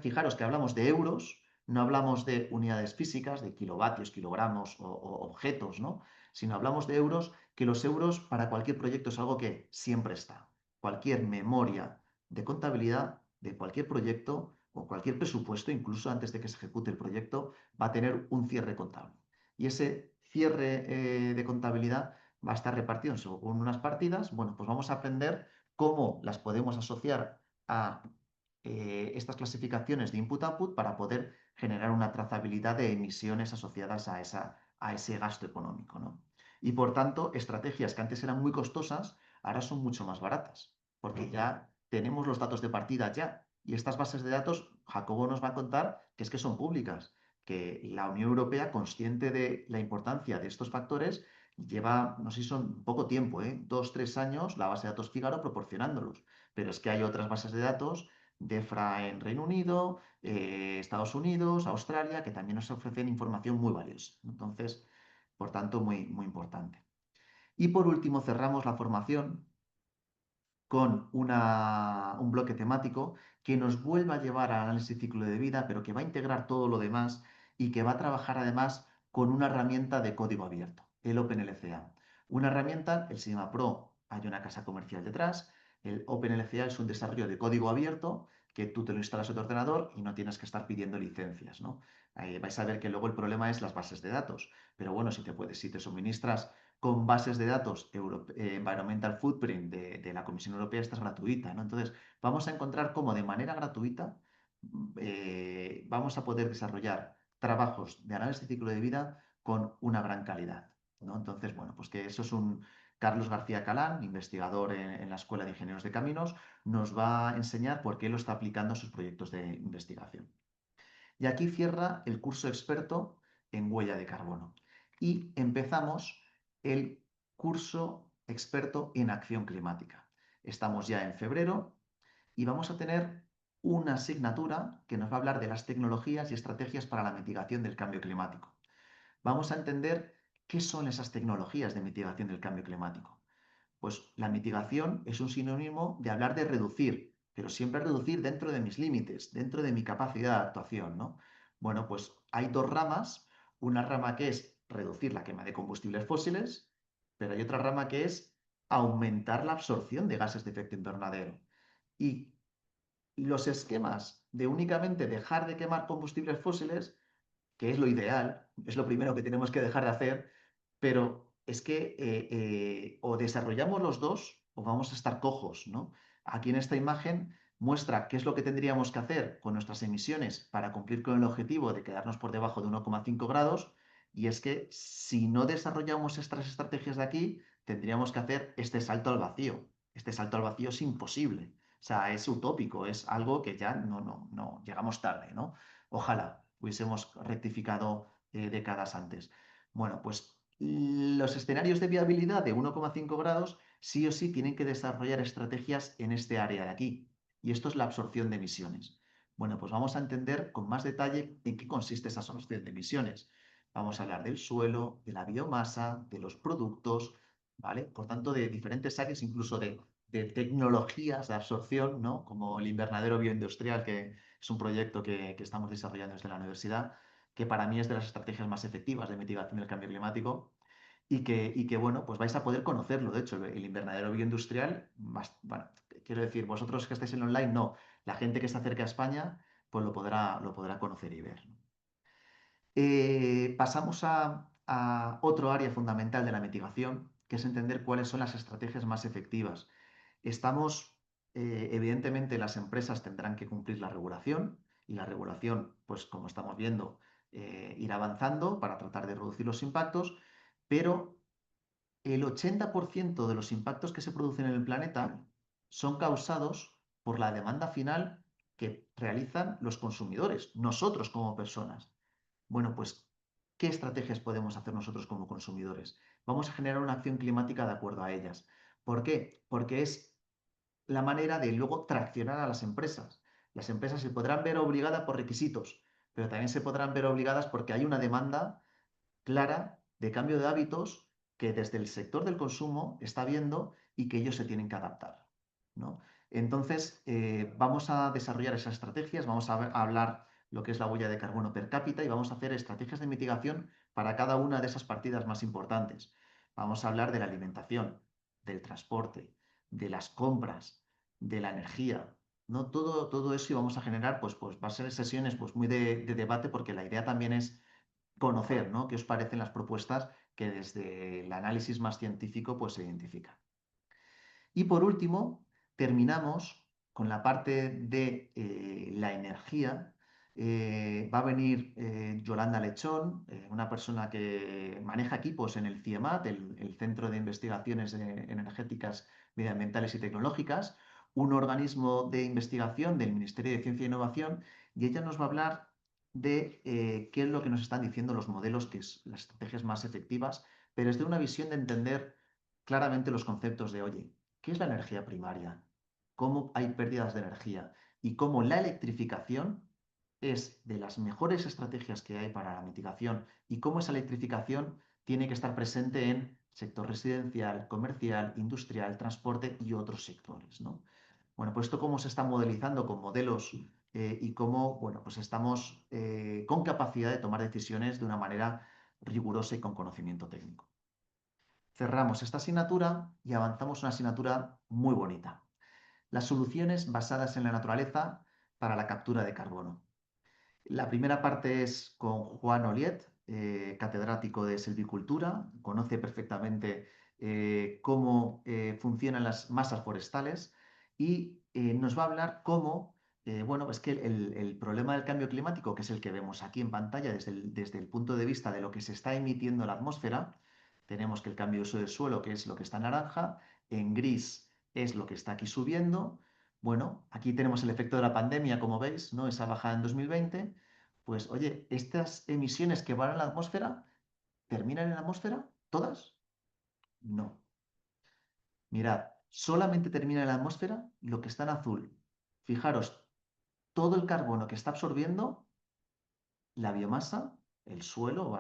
Speaker 1: fijaros que hablamos de euros, no hablamos de unidades físicas, de kilovatios, kilogramos o objetos, ¿no? Sino hablamos de euros, que los euros para cualquier proyecto es algo que siempre está. Cualquier memoria de contabilidad de cualquier proyecto o cualquier presupuesto, incluso antes de que se ejecute el proyecto, va a tener un cierre contable. Y ese cierre de contabilidad va a estar repartido según unas partidas. Bueno, pues vamos a aprender cómo las podemos asociar a estas clasificaciones de input-output para poder generar una trazabilidad de emisiones asociadas a ese gasto económico, ¿no? Y por tanto, estrategias que antes eran muy costosas, ahora son mucho más baratas, porque ya tenemos los datos de partida ya. Y estas bases de datos, Jacobo nos va a contar que es que son públicas, que la Unión Europea, consciente de la importancia de estos factores, lleva, no sé si son poco tiempo, 2, 3 años, la base de datos Figaro proporcionándolos. Pero es que hay otras bases de datos, DEFRA en Reino Unido, Estados Unidos, Australia, que también nos ofrecen información muy valiosa. Entonces, por tanto, muy, muy importante. Y por último, cerramos la formación con un bloque temático que nos vuelva a llevar al análisis de ciclo de vida, pero que va a integrar todo lo demás y que va a trabajar además con una herramienta de código abierto, el OpenLCA. Una herramienta, el Sigma Pro, hay una casa comercial detrás. El OpenLCA es un desarrollo de código abierto que tú te lo instalas a tu ordenador y no tienes que estar pidiendo licencias, ¿no? Vais a ver que luego el problema es las bases de datos, pero bueno, si te suministras con bases de datos Environmental Footprint de la Comisión Europea, esta es gratuita, ¿no? Entonces, vamos a encontrar cómo de manera gratuita vamos a poder desarrollar trabajos de análisis de ciclo de vida con una gran calidad, ¿no? Entonces, bueno, pues que eso es un... Carlos García Calán, investigador en la Escuela de Ingenieros de Caminos, nos va a enseñar por qué lo está aplicando a sus proyectos de investigación. Y aquí cierra el curso experto en huella de carbono. Y empezamos el curso experto en acción climática. Estamos ya en febrero y vamos a tener una asignatura que nos va a hablar de las tecnologías y estrategias para la mitigación del cambio climático. Vamos a entender qué son esas tecnologías de mitigación del cambio climático. Pues la mitigación es un sinónimo de hablar de reducir, pero siempre reducir dentro de mis límites, dentro de mi capacidad de actuación, ¿no? Bueno, pues hay dos ramas. Una rama que es reducir la quema de combustibles fósiles, pero hay otra rama que es aumentar la absorción de gases de efecto invernadero. Y los esquemas de únicamente dejar de quemar combustibles fósiles, que es lo ideal, es lo primero que tenemos que dejar de hacer, pero es que o desarrollamos los dos o vamos a estar cojos, ¿no? Aquí en esta imagen muestra qué es lo que tendríamos que hacer con nuestras emisiones para cumplir con el objetivo de quedarnos por debajo de 1,5 grados, y es que si no desarrollamos estas estrategias de aquí, tendríamos que hacer este salto al vacío. Este salto al vacío es imposible. O sea, es utópico, es algo que ya no, llegamos tarde, ¿no? Ojalá hubiésemos rectificado décadas antes. Bueno, pues los escenarios de viabilidad de 1,5 grados sí o sí tienen que desarrollar estrategias en este área de aquí. Y esto es la absorción de emisiones. Bueno, pues vamos a entender con más detalle en qué consiste esa absorción de emisiones. Vamos a hablar del suelo, de la biomasa, de los productos, ¿vale? Por tanto, de diferentes áreas, incluso de tecnologías de absorción, ¿no? Como el invernadero bioindustrial, que es un proyecto que estamos desarrollando desde la universidad, que para mí es de las estrategias más efectivas de mitigación del cambio climático y que bueno, pues vais a poder conocerlo. De hecho, el invernadero bioindustrial, bueno, quiero decir, vosotros que estáis en online, no. La gente que está cerca de España, pues lo podrá conocer y ver. Pasamos a otro área fundamental de la mitigación, que es entender cuáles son las estrategias más efectivas. Evidentemente, las empresas tendrán que cumplir la regulación y la regulación, pues como estamos viendo, ir avanzando para tratar de reducir los impactos, pero el 80% de los impactos que se producen en el planeta son causados por la demanda final que realizan los consumidores, nosotros como personas. Bueno, pues, ¿qué estrategias podemos hacer nosotros como consumidores? Vamos a generar una acción climática de acuerdo a ellas. ¿Por qué? Porque es la manera de luego traccionar a las empresas. Las empresas se podrán ver obligadas por requisitos, pero también se podrán ver obligadas porque hay una demanda clara de cambio de hábitos que desde el sector del consumo está viendo y que ellos se tienen que adaptar, ¿no? Entonces, vamos a desarrollar esas estrategias, vamos a hablar lo que es la huella de carbono per cápita y vamos a hacer estrategias de mitigación para cada una de esas partidas más importantes. Vamos a hablar de la alimentación, del transporte, de las compras, de la energía, ¿no? Todo eso y vamos a generar, pues va a ser sesiones pues, muy de debate porque la idea también es conocer, ¿no? ¿Qué os parecen las propuestas que desde el análisis más científico pues, se identifican? Y por último, terminamos con la parte de la energía. Va a venir Yolanda Lechón, una persona que maneja equipos en el CIEMAT, el Centro de Investigaciones Energéticas, Medioambientales y Tecnológicas, un organismo de investigación del Ministerio de Ciencia e Innovación, y ella nos va a hablar de qué es lo que nos están diciendo los modelos, que es las estrategias más efectivas, pero es de una visión de entender claramente los conceptos de, oye, ¿qué es la energía primaria? ¿Cómo hay pérdidas de energía? Y cómo la electrificación es de las mejores estrategias que hay para la mitigación y cómo esa electrificación tiene que estar presente en sector residencial, comercial, industrial, transporte y otros sectores, ¿no? Bueno, pues esto cómo se está modelizando con modelos y cómo, bueno, pues estamos con capacidad de tomar decisiones de una manera rigurosa y con conocimiento técnico. Cerramos esta asignatura y avanzamos a una asignatura muy bonita. Las soluciones basadas en la naturaleza para la captura de carbono. La primera parte es con Juan Oliet, catedrático de silvicultura, conoce perfectamente cómo funcionan las masas forestales y nos va a hablar cómo Bueno, es que el problema del cambio climático, que es el que vemos aquí en pantalla desde el punto de vista de lo que se está emitiendo en la atmósfera, tenemos que el cambio de uso del suelo, que es lo que está en naranja, en gris es lo que está aquí subiendo. Bueno, aquí tenemos el efecto de la pandemia, como veis, ¿no? Esa bajada en 2020. Pues oye, estas emisiones que van a la atmósfera, ¿terminan en la atmósfera? ¿Todas? No. Mirad, solamente termina en la atmósfera lo que está en azul. Fijaros, todo el carbono que está absorbiendo la biomasa, el suelo,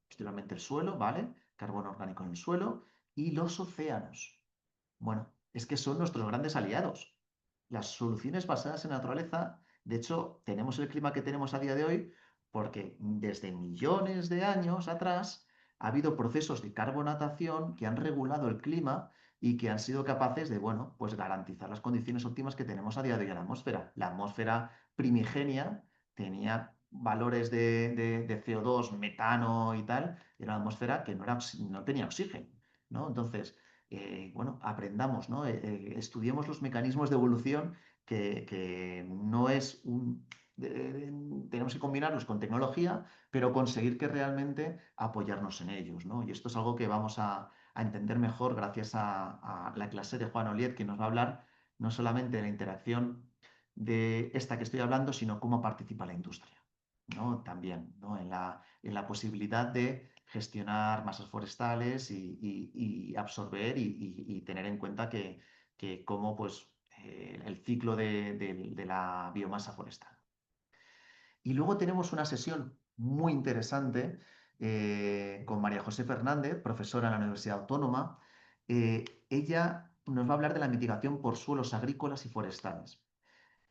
Speaker 1: posteriormente el suelo, ¿vale? Carbono orgánico en el suelo y los océanos. Bueno, es que son nuestros grandes aliados. Las soluciones basadas en naturaleza, de hecho, tenemos el clima que tenemos a día de hoy porque desde millones de años atrás ha habido procesos de carbonatación que han regulado el clima y que han sido capaces de, bueno, pues garantizar las condiciones óptimas que tenemos a día de hoy en la atmósfera. La atmósfera primigenia tenía valores de CO2, metano y tal, era una atmósfera que no tenía oxígeno, ¿no? Entonces, bueno, aprendamos, ¿no? Estudiemos los mecanismos de evolución que no es un... tenemos que combinarlos con tecnología, pero conseguir que realmente apoyarnos en ellos, ¿no? Y esto es algo que vamos a entender mejor gracias a la clase de Juan Oliet, que nos va a hablar no solamente de la interacción de esta que estoy hablando, sino cómo participa la industria, ¿no? También, ¿no? En la posibilidad de gestionar masas forestales y absorber y tener en cuenta que cómo pues, el ciclo de la biomasa forestal. Y luego tenemos una sesión muy interesante con María José Fernández, profesora en la Universidad Autónoma. Ella nos va a hablar de la mitigación por suelos agrícolas y forestales.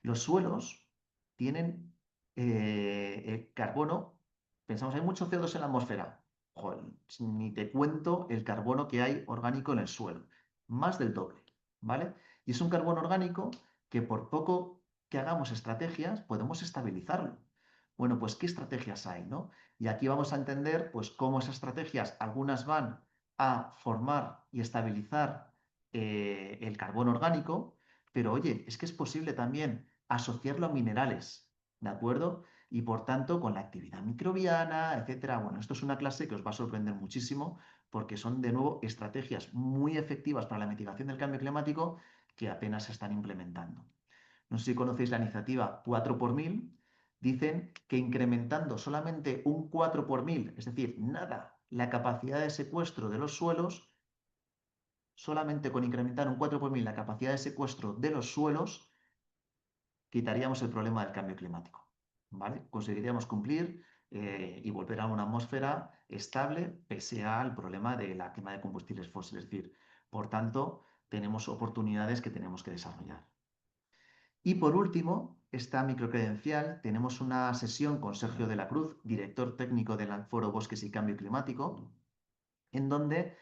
Speaker 1: Los suelos tienen carbono. Pensamos, hay mucho CO2 en la atmósfera. Joder, ni te cuento el carbono que hay orgánico en el suelo. Más del doble, ¿vale? Y es un carbono orgánico que por poco que hagamos estrategias, podemos estabilizarlo. Bueno, pues ¿qué estrategias hay, no? Y aquí vamos a entender, pues, cómo esas estrategias, algunas van a formar y estabilizar el carbono orgánico, pero oye, es que es posible también asociarlo a minerales, ¿de acuerdo? Y por tanto, con la actividad microbiana, etcétera. Bueno, esto es una clase que os va a sorprender muchísimo porque son, de nuevo, estrategias muy efectivas para la mitigación del cambio climático que apenas se están implementando. No sé si conocéis la iniciativa 4 por 1000. Dicen que incrementando solamente un 4 por 1000, es decir, nada, la capacidad de secuestro de los suelos, solamente con incrementar un 4 por 1000 la capacidad de secuestro de los suelos, quitaríamos el problema del cambio climático, ¿vale? Conseguiríamos cumplir y volver a una atmósfera estable pese al problema de la quema de combustibles fósiles. Es decir, por tanto, tenemos oportunidades que tenemos que desarrollar. Y por último, esta microcredencial, tenemos una sesión con Sergio de la Cruz, director técnico del Foro Bosques y Cambio Climático, en donde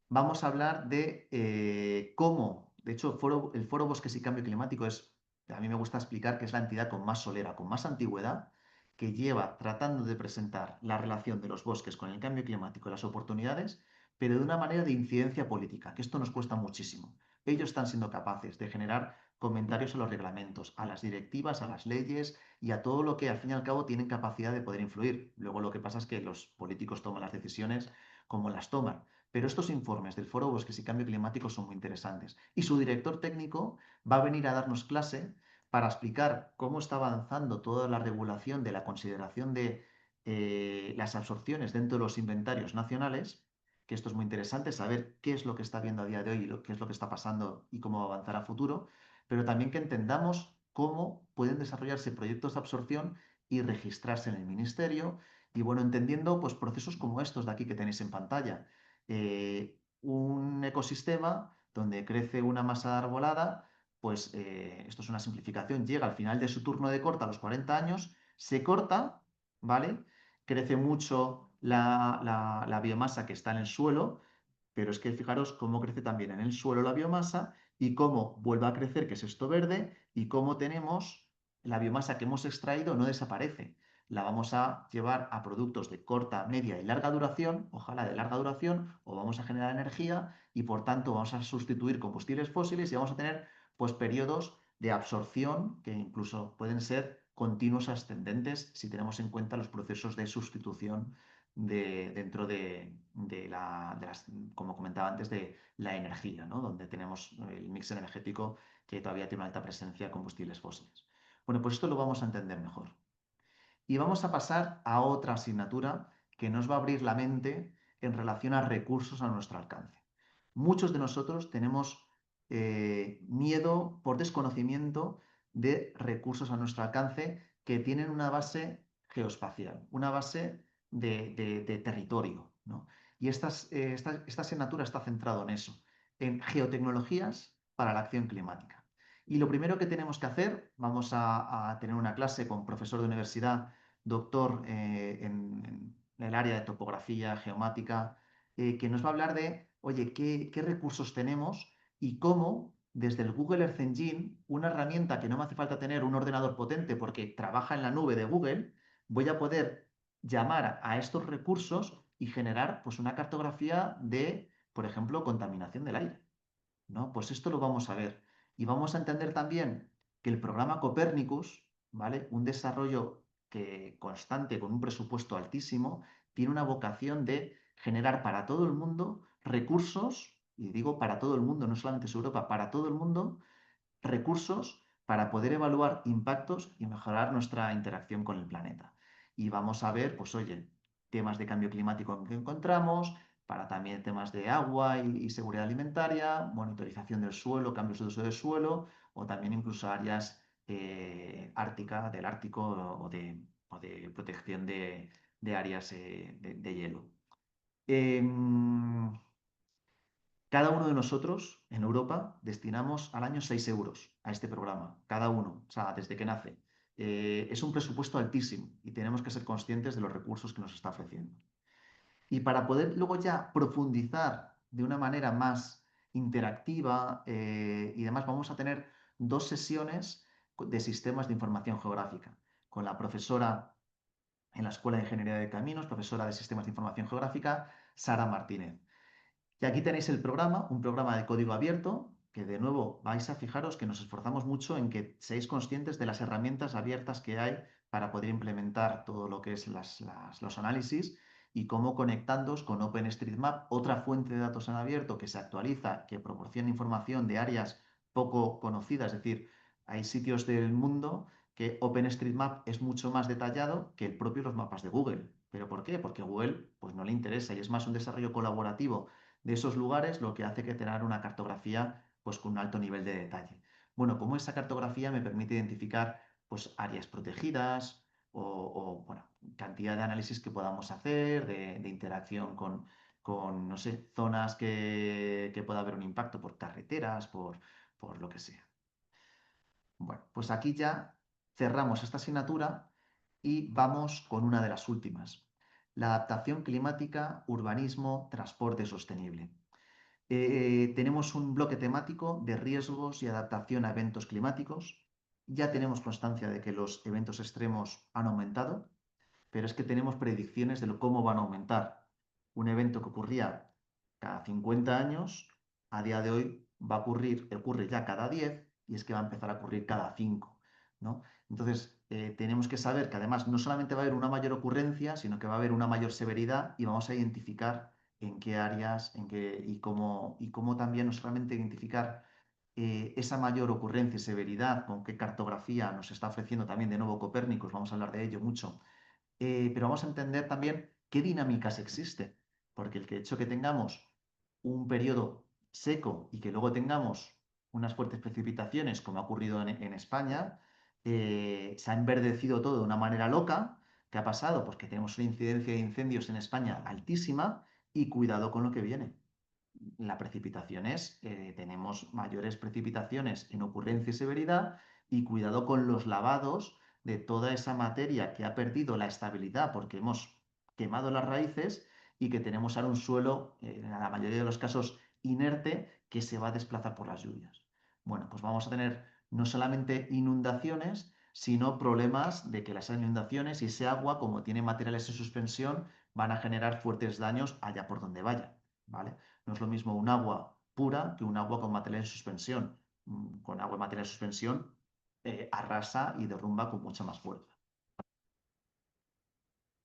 Speaker 1: vamos a hablar de cómo, de hecho, el foro Bosques y Cambio Climático a mí me gusta explicar que es la entidad con más solera, con más antigüedad, que lleva tratando de presentar la relación de los bosques con el cambio climático y las oportunidades, pero de una manera de incidencia política, que esto nos cuesta muchísimo. Ellos están siendo capaces de generar comentarios a los reglamentos, a las directivas, a las leyes y a todo lo que al fin y al cabo tienen capacidad de poder influir. Luego lo que pasa es que los políticos toman las decisiones como las toman. Pero estos informes del Foro Bosques y Cambio Climático son muy interesantes. Y su director técnico va a venir a darnos clase para explicar cómo está avanzando toda la regulación de la consideración de las absorciones dentro de los inventarios nacionales, que esto es muy interesante, saber qué es lo que está viendo a día de hoy y qué es lo que está pasando y cómo avanzar a futuro, pero también que entendamos cómo pueden desarrollarse proyectos de absorción y registrarse en el ministerio, y bueno, entendiendo pues procesos como estos de aquí que tenéis en pantalla. Un ecosistema donde crece una masa arbolada, pues esto es una simplificación, llega al final de su turno de corta a los 40 años, se corta, ¿vale? Crece mucho la biomasa que está en el suelo, pero es que fijaros cómo crece también en el suelo la biomasa y cómo vuelve a crecer, que es esto verde, y cómo tenemos la biomasa que hemos extraído no desaparece. La vamos a llevar a productos de corta, media y larga duración, ojalá de larga duración, o vamos a generar energía y por tanto vamos a sustituir combustibles fósiles y vamos a tener pues periodos de absorción que incluso pueden ser continuos ascendentes si tenemos en cuenta los procesos de sustitución dentro como comentaba antes, de la energía, ¿no? Donde tenemos el mix energético que todavía tiene una alta presencia de combustibles fósiles. Bueno, pues esto lo vamos a entender mejor. Y vamos a pasar a otra asignatura que nos va a abrir la mente en relación a recursos a nuestro alcance. Muchos de nosotros tenemos miedo por desconocimiento de recursos a nuestro alcance que tienen una base geoespacial, una base de territorio, ¿no? Y esta asignatura está centrada en eso, en geotecnologías para la acción climática. Y lo primero que tenemos que hacer, vamos a tener una clase con profesor de universidad, doctor en el área de topografía, geomática, que nos va a hablar de, oye, qué recursos tenemos y cómo desde el Google Earth Engine, una herramienta que no me hace falta tener un ordenador potente porque trabaja en la nube de Google, voy a poder llamar a estos recursos y generar pues, una cartografía de, por ejemplo, contaminación del aire, ¿no? Pues esto lo vamos a ver. Y vamos a entender también que el programa Copernicus, ¿vale? Un desarrollo constante con un presupuesto altísimo, tiene una vocación de generar para todo el mundo recursos, y digo para todo el mundo, no solamente es Europa, para todo el mundo, recursos para poder evaluar impactos y mejorar nuestra interacción con el planeta. Y vamos a ver, pues oye, temas de cambio climático que encontramos, para también temas de agua y seguridad alimentaria, monitorización del suelo, cambios de uso del suelo, o también incluso áreas árticas, del Ártico o de protección de áreas de hielo. Cada uno de nosotros en Europa destinamos al año 6 euros a este programa, cada uno, o sea, desde que nace. Es un presupuesto altísimo y tenemos que ser conscientes de los recursos que nos está ofreciendo. Y para poder luego ya profundizar de una manera más interactiva y demás, vamos a tener 2 sesiones de sistemas de información geográfica con la profesora en la Escuela de Ingeniería de Caminos, profesora de Sistemas de Información Geográfica, Sara Martínez. Y aquí tenéis el programa, un programa de código abierto, que de nuevo vais a fijaros que nos esforzamos mucho en que seáis conscientes de las herramientas abiertas que hay para poder implementar todo lo que es los análisis y cómo conectándoos con OpenStreetMap, otra fuente de datos en abierto que se actualiza, que proporciona información de áreas poco conocidas, es decir, hay sitios del mundo que OpenStreetMap es mucho más detallado que el propio los mapas de Google. ¿Pero por qué? Porque Google pues, no le interesa y es más un desarrollo colaborativo de esos lugares, lo que hace que tener una cartografía pues, con un alto nivel de detalle. Bueno, como esa cartografía me permite identificar pues, áreas protegidas bueno, cantidad de análisis que podamos hacer, de interacción con, no sé, zonas que pueda haber un impacto por carreteras, por lo que sea. Bueno, pues aquí ya cerramos esta asignatura y vamos con una de las últimas. La adaptación climática, urbanismo, transporte sostenible. Tenemos un bloque temático de riesgos y adaptación a eventos climáticos. Ya tenemos constancia de que los eventos extremos han aumentado, pero es que tenemos predicciones de cómo van a aumentar. Un evento que ocurría cada 50 años, a día de hoy ocurre ya cada 10 y es que va a empezar a ocurrir cada 5, ¿no? Entonces, tenemos que saber que además no solamente va a haber una mayor ocurrencia, sino que va a haber una mayor severidad y vamos a identificar en qué áreas y cómo también no solamente identificar esa mayor ocurrencia y severidad, con qué cartografía nos está ofreciendo también de nuevo Copérnicus, vamos a hablar de ello mucho, pero vamos a entender también qué dinámicas existen, porque el hecho que tengamos un periodo seco y que luego tengamos unas fuertes precipitaciones, como ha ocurrido en España, se ha enverdecido todo de una manera loca. ¿Qué ha pasado? Pues que tenemos una incidencia de incendios en España altísima y cuidado con lo que viene. La precipitación tenemos mayores precipitaciones en ocurrencia y severidad y cuidado con los lavados de toda esa materia que ha perdido la estabilidad porque hemos quemado las raíces y que tenemos ahora un suelo, en la mayoría de los casos, inerte que se va a desplazar por las lluvias. Bueno, pues vamos a tener no solamente inundaciones, sino problemas de que las inundaciones y ese agua, como tiene materiales en suspensión, van a generar fuertes daños allá por donde vaya, ¿vale? No es lo mismo un agua pura que un agua con materiales en suspensión. con agua en materia de suspensión, arrasa y derrumba con mucha más fuerza.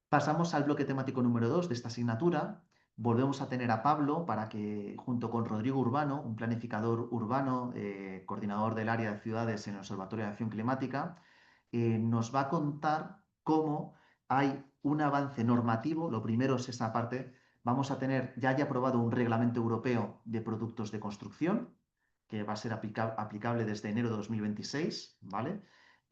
Speaker 1: Pasamos al bloque temático número 2 de esta asignatura. Volvemos a tener a Pablo para que, junto con Rodrigo Urbano, un planificador urbano, coordinador del área de ciudades en el Observatorio de Acción Climática, nos va a contar cómo hay un avance normativo. Lo primero es esa parte. Vamos a tener, ya haya aprobado un reglamento europeo de productos de construcción, que va a ser aplicable desde enero de 2026, ¿vale?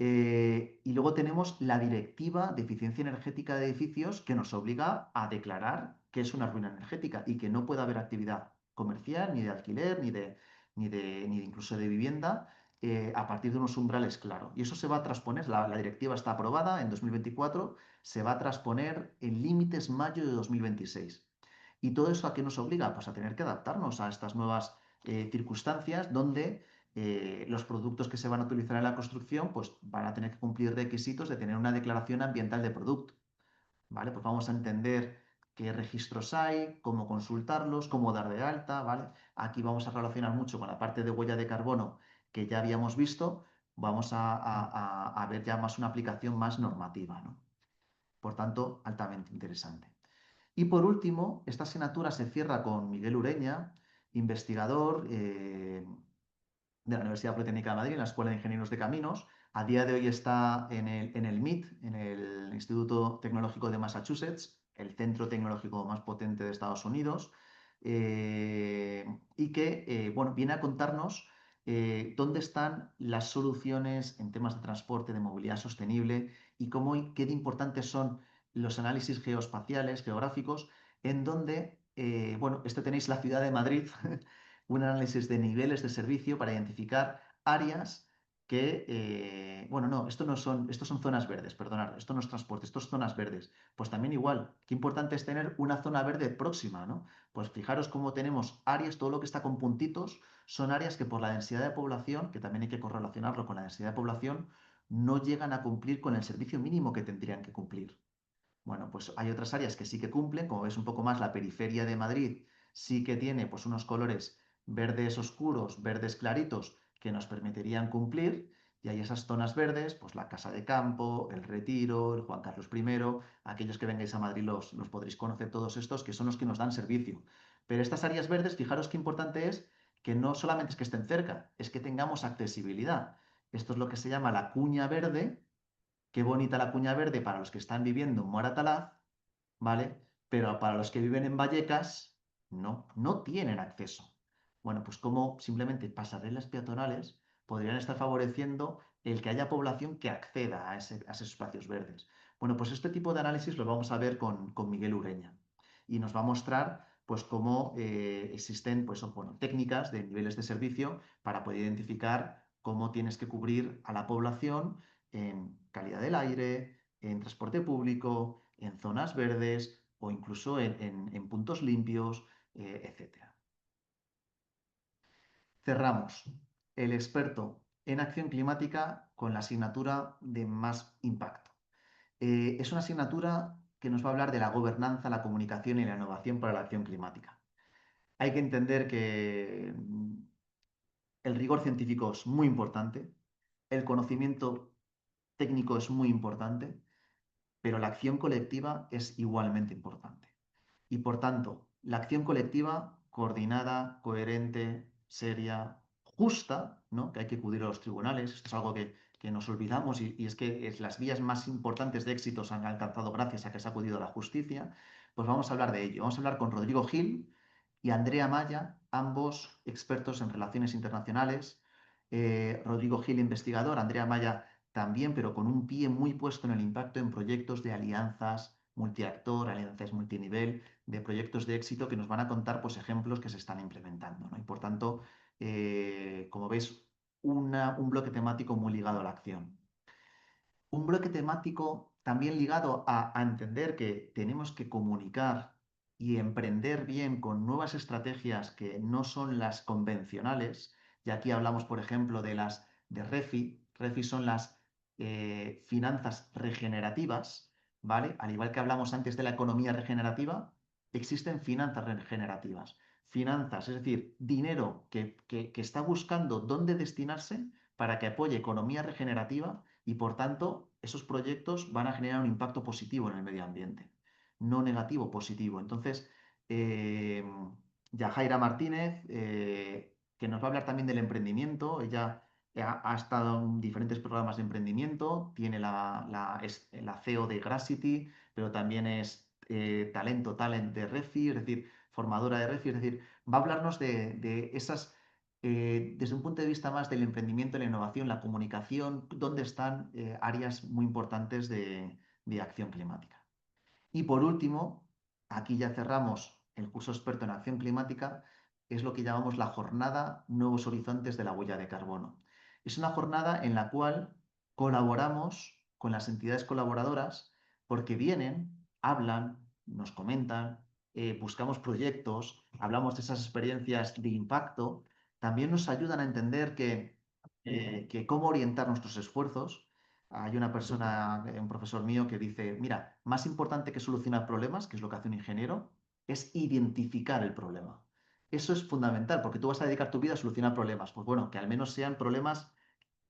Speaker 1: Y luego tenemos la Directiva de Eficiencia Energética de Edificios que nos obliga a declarar que es una ruina energética y que no puede haber actividad comercial, ni de alquiler, ni de incluso de vivienda, a partir de unos umbrales claros. Y eso se va a transponer, la directiva está aprobada en 2024, se va a transponer en límites mayo de 2026. ¿Y todo eso a qué nos obliga? Pues a tener que adaptarnos a estas nuevas circunstancias donde los productos que se van a utilizar en la construcción pues van a tener que cumplir requisitos de tener una declaración ambiental de producto, ¿vale? Pues vamos a entender qué registros hay, cómo consultarlos, cómo dar de alta, ¿vale? Aquí vamos a relacionar mucho con la parte de huella de carbono que ya habíamos visto, vamos a ver ya más una aplicación más normativa, ¿no? Por tanto, altamente interesante. Y por último, esta asignatura se cierra con Miguel Ureña, investigador de la Universidad Politécnica de Madrid, en la Escuela de Ingenieros de Caminos. A día de hoy está en el MIT, en el Instituto Tecnológico de Massachusetts, el centro tecnológico más potente de Estados Unidos, y que bueno, viene a contarnos dónde están las soluciones en temas de transporte, de movilidad sostenible y qué de importantes son los análisis geoespaciales, geográficos, en donde, bueno, tenéis la ciudad de Madrid, un análisis de niveles de servicio para identificar áreas que, bueno, no, estos son zonas verdes, perdonad, esto no es transporte, esto es zonas verdes. Pues también igual, qué importante es tener una zona verde próxima, ¿no? Pues fijaros cómo tenemos áreas, todo lo que está con puntitos, son áreas que por la densidad de población, que también hay que correlacionarlo con la densidad de población, no llegan a cumplir con el servicio mínimo que tendrían que cumplir. Bueno, pues hay otras áreas que sí que cumplen, como ves un poco más la periferia de Madrid, sí que tiene pues unos colores verdes oscuros, verdes claritos, que nos permitirían cumplir, y hay esas zonas verdes, pues la Casa de Campo, el Retiro, el Juan Carlos I, aquellos que vengáis a Madrid los podréis conocer todos estos, que son los que nos dan servicio. Pero estas áreas verdes, fijaros qué importante es que no solamente es que estén cerca, es que tengamos accesibilidad. Esto es lo que se llama la cuña verde. Qué bonita la cuña verde para los que están viviendo en Moratalaz, ¿vale? Pero para los que viven en Vallecas, no tienen acceso. Bueno, pues como simplemente pasarelas peatonales podrían estar favoreciendo el que haya población que acceda a esos espacios verdes. Bueno, pues este tipo de análisis lo vamos a ver con Miguel Ureña y nos va a mostrar pues cómo existen pues, bueno, técnicas de niveles de servicio para poder identificar cómo tienes que cubrir a la población en calidad del aire, en transporte público, en zonas verdes o incluso en puntos limpios, etc. Cerramos el experto en acción climática con la asignatura de más impacto. Es una asignatura que nos va a hablar de la gobernanza, la comunicación y la innovación para la acción climática. Hay que entender que el rigor científico es muy importante, el conocimiento técnico es muy importante, pero la acción colectiva es igualmente importante. Y por tanto, la acción colectiva coordinada, coherente, seria, justa, ¿no? Que hay que acudir a los tribunales, esto es algo que nos olvidamos y es que las vías más importantes de éxito se han alcanzado gracias a que se ha acudido a la justicia, pues vamos a hablar de ello. Vamos a hablar con Rodrigo Gil y Andrea Maya, ambos expertos en relaciones internacionales. Rodrigo Gil, investigador, Andrea Maya también, pero con un pie muy puesto en el impacto en proyectos de alianzas multiactor, alianzas multinivel, de proyectos de éxito que nos van a contar pues, ejemplos que se están implementando, ¿no? Y por tanto, como veis, un bloque temático muy ligado a la acción. Un bloque temático también ligado a entender que tenemos que comunicar y emprender bien con nuevas estrategias que no son las convencionales. Y aquí hablamos, por ejemplo, de las de REFI. REFI son las finanzas regenerativas, ¿vale? Al igual que hablamos antes de la economía regenerativa, existen finanzas regenerativas. finanzas, es decir, dinero que está buscando dónde destinarse para que apoye economía regenerativa y, por tanto, esos proyectos van a generar un impacto positivo en el medio ambiente, no negativo, positivo. Entonces, eh, Yajaira Martínez, que nos va a hablar también del emprendimiento, ella ha estado en diferentes programas de emprendimiento, tiene es la CEO de Gracity, pero también es talent de Refi, es decir, formadora de Refi, es decir, va a hablarnos de esas, desde un punto de vista más del emprendimiento, la innovación, la comunicación, dónde están áreas muy importantes de acción climática. Y por último, aquí ya cerramos el curso experto en acción climática, es lo que llamamos la jornada Nuevos Horizontes de la Huella de Carbono. Es una jornada en la cual colaboramos con las entidades colaboradoras porque vienen, hablan, nos comentan, buscamos proyectos, hablamos de esas experiencias de impacto, también nos ayudan a entender que cómo orientar nuestros esfuerzos. Hay una persona, un profesor mío, que dice, mira, más importante que solucionar problemas, que es lo que hace un ingeniero, es identificar el problema. Eso es fundamental, porque tú vas a dedicar tu vida a solucionar problemas. Pues bueno, que al menos sean problemas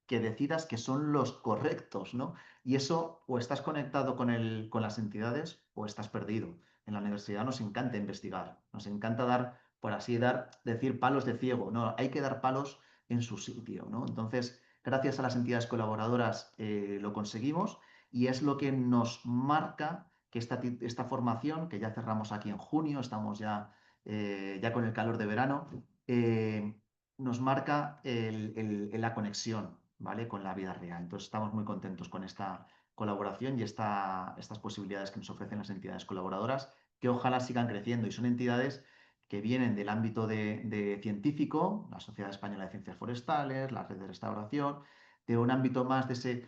Speaker 1: que decidas que son los correctos, ¿no? Y eso o estás conectado con las entidades o estás perdido. En la universidad nos encanta investigar, nos encanta dar, por así decir palos de ciego, ¿no? Hay que dar palos en su sitio, ¿no? Entonces, gracias a las entidades colaboradoras lo conseguimos y es lo que nos marca que esta formación, que ya cerramos aquí en junio, estamos ya con el calor de verano, nos marca la conexión, ¿vale? Con la vida real. Entonces estamos muy contentos con esta colaboración y estas posibilidades que nos ofrecen las entidades colaboradoras, que ojalá sigan creciendo. Y son entidades que vienen del ámbito de científico, la Sociedad Española de Ciencias Forestales, la Red de Restauración, de un ámbito más de ese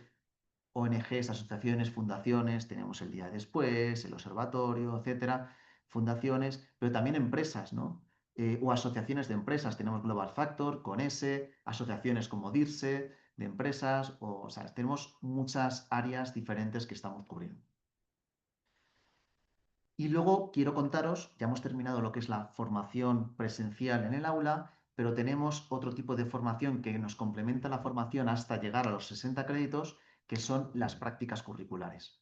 Speaker 1: ONGs, asociaciones, fundaciones, tenemos el Día Después, el Observatorio, etcétera, fundaciones, pero también empresas, ¿no? O asociaciones de empresas, tenemos Global Factor, CONESE, asociaciones como DIRSE, de empresas, o sea, tenemos muchas áreas diferentes que estamos cubriendo. Y luego quiero contaros, ya hemos terminado lo que es la formación presencial en el aula, pero tenemos otro tipo de formación que nos complementa la formación hasta llegar a los 60 créditos, que son las prácticas curriculares.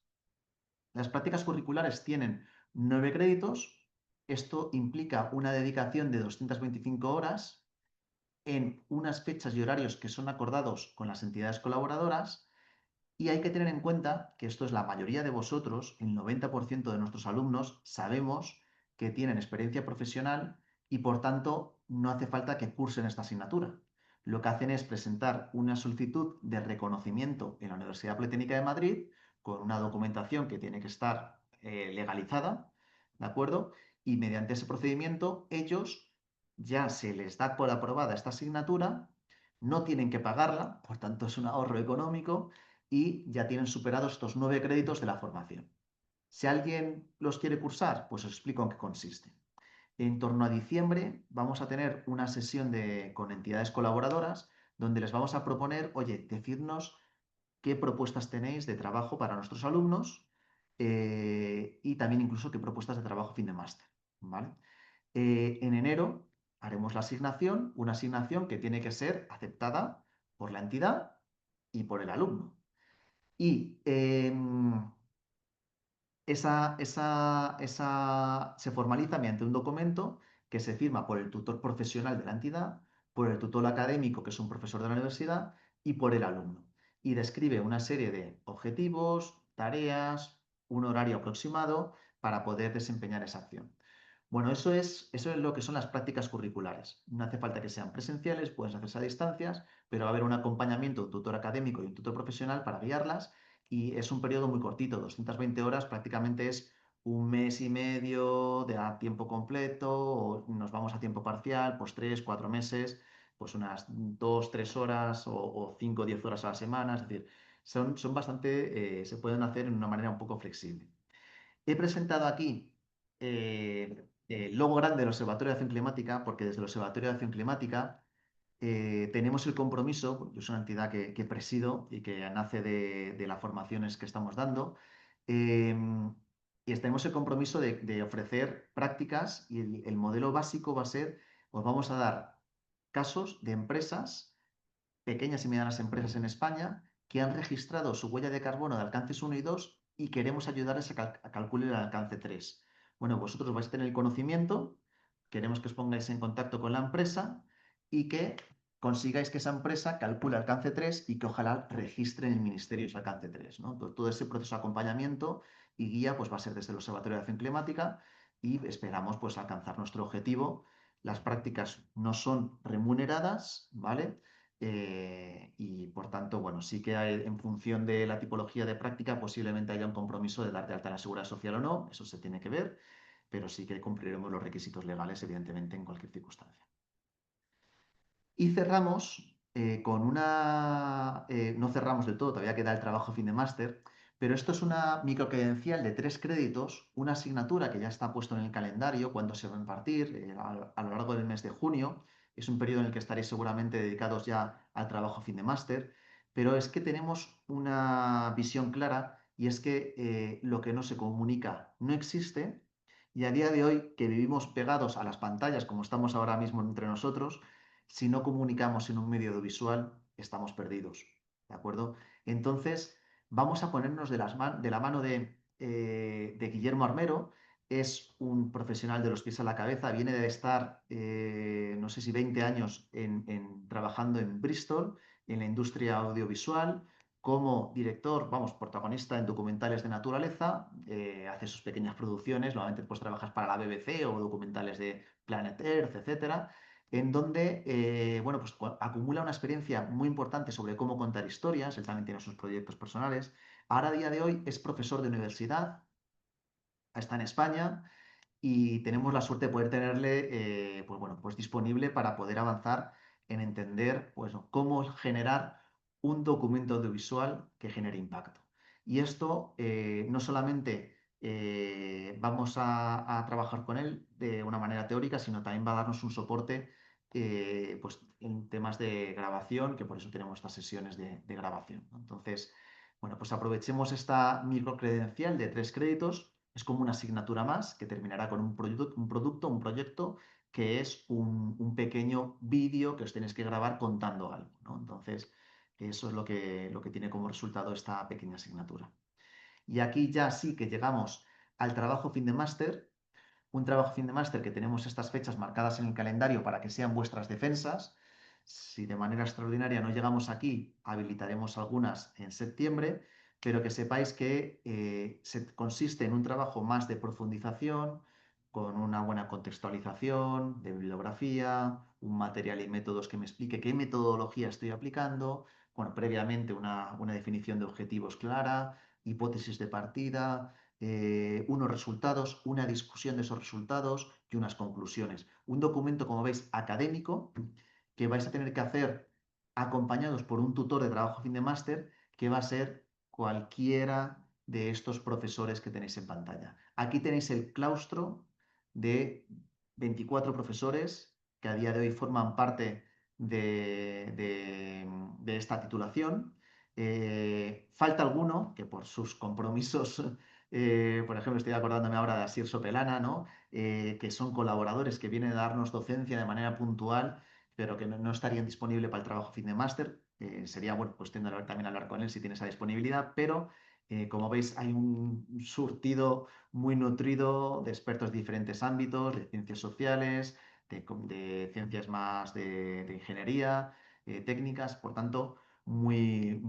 Speaker 1: Las prácticas curriculares tienen 9 créditos. Esto implica una dedicación de 225 horas en unas fechas y horarios que son acordados con las entidades colaboradoras. Y hay que tener en cuenta que esto es la mayoría de vosotros, el 90% de nuestros alumnos, sabemos que tienen experiencia profesional y por tanto no hace falta que cursen esta asignatura. Lo que hacen es presentar una solicitud de reconocimiento en la Universidad Politécnica de Madrid con una documentación que tiene que estar legalizada, ¿de acuerdo? Y mediante ese procedimiento ellos ya se les da por aprobada esta asignatura, no tienen que pagarla, por tanto es un ahorro económico y ya tienen superados estos 9 créditos de la formación. Si alguien los quiere cursar, pues os explico en qué consiste. En torno a diciembre vamos a tener una sesión con entidades colaboradoras donde les vamos a proponer, oye, decidnos qué propuestas tenéis de trabajo para nuestros alumnos y también incluso qué propuestas de trabajo fin de máster. ¿Vale? En enero haremos la asignación, una asignación que tiene que ser aceptada por la entidad y por el alumno. Y se formaliza mediante un documento que se firma por el tutor profesional de la entidad, por el tutor académico, que es un profesor de la universidad, y por el alumno. Y describe una serie de objetivos, tareas, un horario aproximado para poder desempeñar esa acción. Bueno, eso es lo que son las prácticas curriculares. No hace falta que sean presenciales, pueden hacerse a distancias, pero va a haber un acompañamiento, un tutor académico y un tutor profesional para guiarlas y es un periodo muy cortito, 220 horas prácticamente es un mes y medio de a tiempo completo o nos vamos a tiempo parcial, pues 3, 4 meses, pues unas 2, 3 horas o 5, 10 horas a la semana, es decir, son bastante, se pueden hacer de una manera un poco flexible. He presentado aquí el logo grande del Observatorio de Acción Climática, porque desde el Observatorio de Acción Climática tenemos el compromiso, yo soy una entidad que presido y que nace de las formaciones que estamos dando, eh, y tenemos el compromiso de ofrecer prácticas y el modelo básico va a ser, os vamos a dar casos de empresas, pequeñas y medianas empresas en España, que han registrado su huella de carbono de alcances 1 y 2 y queremos ayudarles a calcular el alcance 3. Bueno, vosotros vais a tener el conocimiento, queremos que os pongáis en contacto con la empresa y que consigáis que esa empresa calcule alcance 3 y que ojalá registre en el ministerio ese alcance 3, ¿no? Todo ese proceso de acompañamiento y guía pues va a ser desde el Observatorio de Acción Climática y esperamos pues alcanzar nuestro objetivo. Las prácticas no son remuneradas, ¿vale? Y por tanto, bueno, sí que hay, en función de la tipología de práctica, posiblemente haya un compromiso de dar de alta la seguridad social o no, eso se tiene que ver, pero sí que cumpliremos los requisitos legales, evidentemente, en cualquier circunstancia. Y cerramos con una... no cerramos del todo, todavía queda el trabajo fin de máster, pero esto es una microcredencial de 3 créditos, una asignatura que ya está puesto en el calendario, cuando se va a impartir, a lo largo del mes de junio. Es un periodo en el que estaréis seguramente dedicados ya al trabajo fin de máster, pero es que tenemos una visión clara y es que lo que no se comunica no existe y a día de hoy que vivimos pegados a las pantallas como estamos ahora mismo entre nosotros, si no comunicamos en un medio audiovisual, estamos perdidos, ¿de acuerdo? Entonces, vamos a ponernos de la mano de Guillermo Armero, es un profesional de los pies a la cabeza, viene de estar, no sé si 20 años trabajando en Bristol, en la industria audiovisual, como director, vamos, protagonista en documentales de naturaleza, hace sus pequeñas producciones, normalmente pues trabajas para la BBC o documentales de Planet Earth, etcétera, en donde bueno, pues, acumula una experiencia muy importante sobre cómo contar historias, él también tiene sus proyectos personales. Ahora, a día de hoy, es profesor de universidad, está en España y tenemos la suerte de poder tenerle pues, bueno, pues disponible para poder avanzar en entender pues, cómo generar un documento audiovisual que genere impacto. Y esto no solamente vamos a trabajar con él de una manera teórica, sino también va a darnos un soporte pues, en temas de grabación, que por eso tenemos estas sesiones de grabación, ¿no? Entonces, bueno, pues aprovechemos esta microcredencial de 3 créditos. Es como una asignatura más que terminará con un proyecto que es un pequeño vídeo que os tenéis que grabar contando algo, ¿no? Entonces, eso es lo que tiene como resultado esta pequeña asignatura. Y aquí ya sí que llegamos al trabajo fin de máster, un trabajo fin de máster que tenemos estas fechas marcadas en el calendario para que sean vuestras defensas. Si de manera extraordinaria no llegamos aquí, habilitaremos algunas en septiembre, pero que sepáis que consiste en un trabajo más de profundización, con una buena contextualización de bibliografía, un material y métodos que me explique qué metodología estoy aplicando, bueno, previamente una definición de objetivos clara, hipótesis de partida, unos resultados, una discusión de esos resultados y unas conclusiones. Un documento, como veis, académico que vais a tener que hacer acompañados por un tutor de trabajo fin de máster que va a ser cualquiera de estos profesores que tenéis en pantalla. Aquí tenéis el claustro de 24 profesores que a día de hoy forman parte de esta titulación. Falta alguno que por sus compromisos por ejemplo, estoy acordándome ahora de Asier Sopelana, ¿no? Que son colaboradores que vienen a darnos docencia de manera puntual, pero que no estarían disponibles para el trabajo fin de máster. Sería bueno, cuestión de también hablar con él si tiene esa disponibilidad, pero como veis hay un surtido muy nutrido de expertos de diferentes ámbitos, de ciencias sociales, de ciencias más de ingeniería, técnicas, por tanto, muy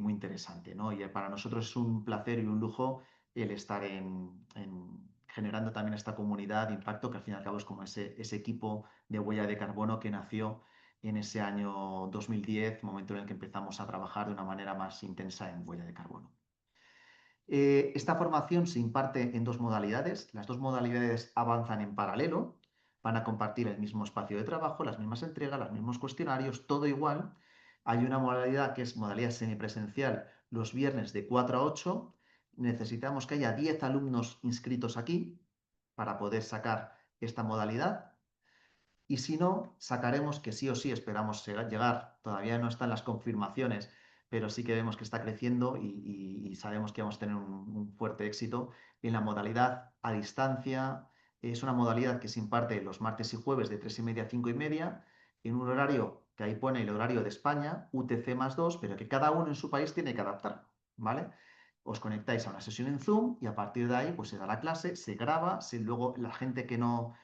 Speaker 1: interesante, ¿no? Y para nosotros es un placer y un lujo el estar generando también esta comunidad de impacto, que al fin y al cabo es como ese equipo de huella de carbono que nació en ese año 2010, momento en el que empezamos a trabajar de una manera más intensa en huella de carbono. Esta formación se imparte en 2 modalidades. Las 2 modalidades avanzan en paralelo, van a compartir el mismo espacio de trabajo, las mismas entregas, los mismos cuestionarios, todo igual. Hay una modalidad que es modalidad semipresencial los viernes de 4 a 8. Necesitamos que haya 10 alumnos inscritos aquí para poder sacar esta modalidad. Y si no, sacaremos que sí o sí esperamos llegar, todavía no están las confirmaciones, pero sí que vemos que está creciendo y sabemos que vamos a tener un fuerte éxito en la modalidad a distancia. Es una modalidad que se imparte los martes y jueves de 3:30 a 5:30, en un horario que ahí pone el horario de España, UTC+2, pero que cada uno en su país tiene que adaptar, ¿vale? Os conectáis a una sesión en Zoom y a partir de ahí pues se da la clase, se graba, luego la gente que no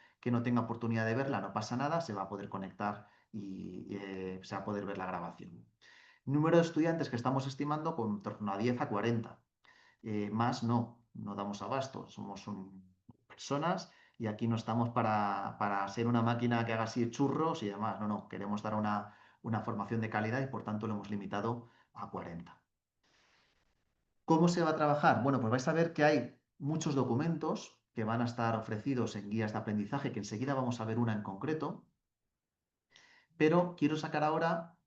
Speaker 1: tenga oportunidad de verla no pasa nada, se va a poder conectar y se va a poder ver la grabación. Número de estudiantes que estamos estimando con en torno a 10 a 40. Más no damos abasto, somos personas y aquí no estamos para ser una máquina que haga así churros y demás. No, queremos dar una formación de calidad y por tanto lo hemos limitado a 40. ¿Cómo se va a trabajar? Bueno, pues vais a ver que hay muchos documentos que van a estar ofrecidos en guías de aprendizaje, que enseguida vamos a ver una en concreto, pero quiero sacar ahora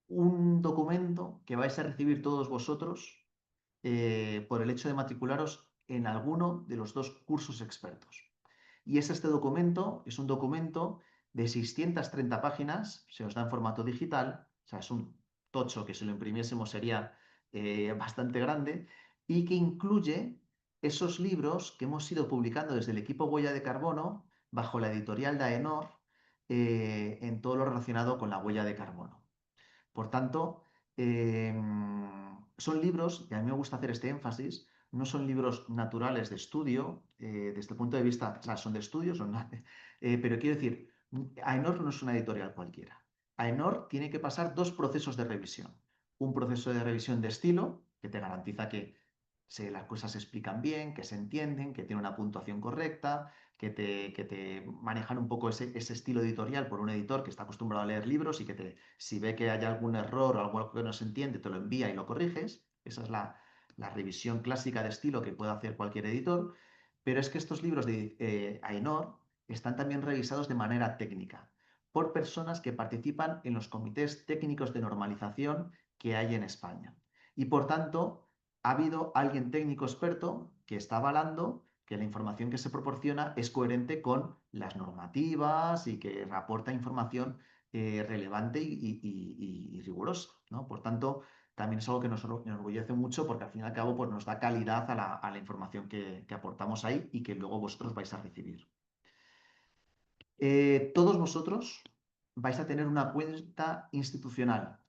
Speaker 1: un documento que vais a recibir todos vosotros por el hecho de matricularos en alguno de los dos cursos expertos. Y es este documento, es un documento de 630 páginas, se os da en formato digital, o sea, es un tocho que si lo imprimiésemos sería bastante grande, y que incluye esos libros que hemos ido publicando desde el equipo Huella de Carbono, bajo la editorial de AENOR, en todo lo relacionado con la huella de carbono. Por tanto, son libros, y a mí me gusta hacer este énfasis, no son libros naturales de estudio, desde el punto de vista, o sea, son de estudio, pero quiero decir, AENOR no es una editorial cualquiera. AENOR tiene que pasar dos procesos de revisión. Un proceso de revisión de estilo, que te garantiza que las cosas se explican bien, que se entienden, que tiene una puntuación correcta, que te manejan un poco ese estilo editorial por un editor que está acostumbrado a leer libros y si ve que hay algún error o algo que no se entiende, te lo envía y lo corriges. Esa es la revisión clásica de estilo que puede hacer cualquier editor. Pero es que estos libros de AENOR están también revisados de manera técnica por personas que participan en los comités técnicos de normalización que hay en España. Y por tanto, ha habido alguien técnico experto que está avalando que la información que se proporciona es coherente con las normativas y que aporta información relevante y rigurosa, ¿no? Por tanto, también es algo que nos enorgullece mucho porque al fin y al cabo pues, nos da calidad a la información que aportamos ahí y que luego vosotros vais a recibir. Todos vosotros vais a tener una cuenta institucional,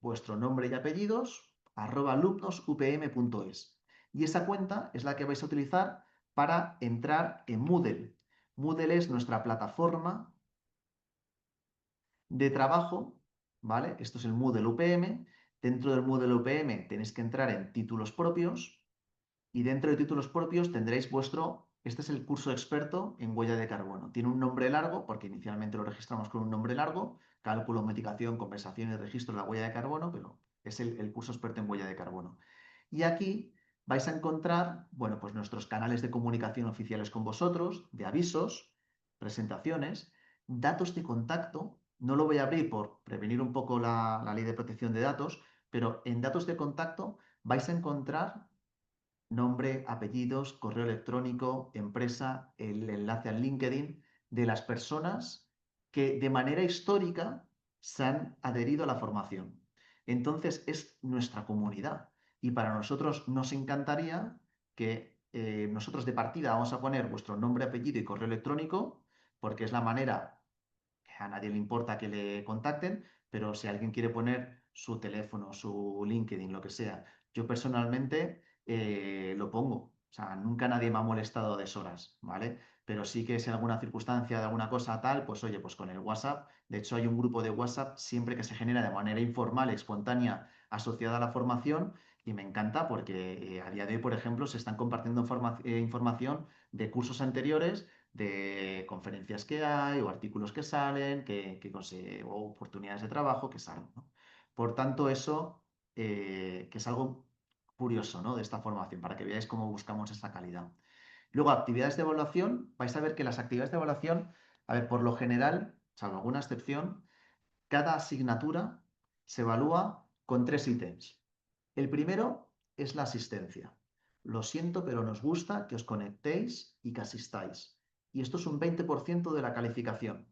Speaker 1: vuestro nombre y apellidos, @alumnosupm.es. Y esa cuenta es la que vais a utilizar para entrar en Moodle. Moodle es nuestra plataforma de trabajo, ¿vale? Esto es el Moodle UPM. Dentro del Moodle UPM tenéis que entrar en títulos propios y dentro de títulos propios tendréis este es el curso experto en huella de carbono. Tiene un nombre largo porque inicialmente lo registramos con un nombre largo, cálculo, mitigación, compensación y registro de la huella de carbono, pero es el curso experto en huella de carbono. Y aquí vais a encontrar, bueno, pues nuestros canales de comunicación oficiales con vosotros, de avisos, presentaciones, datos de contacto. No lo voy a abrir por prevenir un poco la ley de protección de datos, pero en datos de contacto vais a encontrar nombre, apellidos, correo electrónico, empresa, el enlace al LinkedIn de las personas que de manera histórica se han adherido a la formación. Entonces es nuestra comunidad y para nosotros nos encantaría que nosotros de partida vamos a poner vuestro nombre, apellido y correo electrónico porque es la manera que a nadie le importa que le contacten, pero si alguien quiere poner su teléfono, su LinkedIn, lo que sea, yo personalmente lo pongo. O sea, nunca nadie me ha molestado a deshoras, ¿vale? Pero sí que si en alguna circunstancia de alguna cosa tal, pues oye, pues con el WhatsApp. De hecho, hay un grupo de WhatsApp siempre que se genera de manera informal, espontánea, asociada a la formación. Y me encanta porque a día de hoy, por ejemplo, se están compartiendo información de cursos anteriores, de conferencias que hay o artículos que salen, o oportunidades de trabajo que salen, ¿no? Por tanto, eso que es algo curioso, ¿no? De esta formación, para que veáis cómo buscamos esta calidad. Luego, actividades de evaluación. Vais a ver que las actividades de evaluación, a ver, por lo general, salvo alguna excepción, cada asignatura se evalúa con 3 ítems. El primero es la asistencia. Lo siento, pero nos gusta que os conectéis y que asistáis. Y esto es un 20% de la calificación.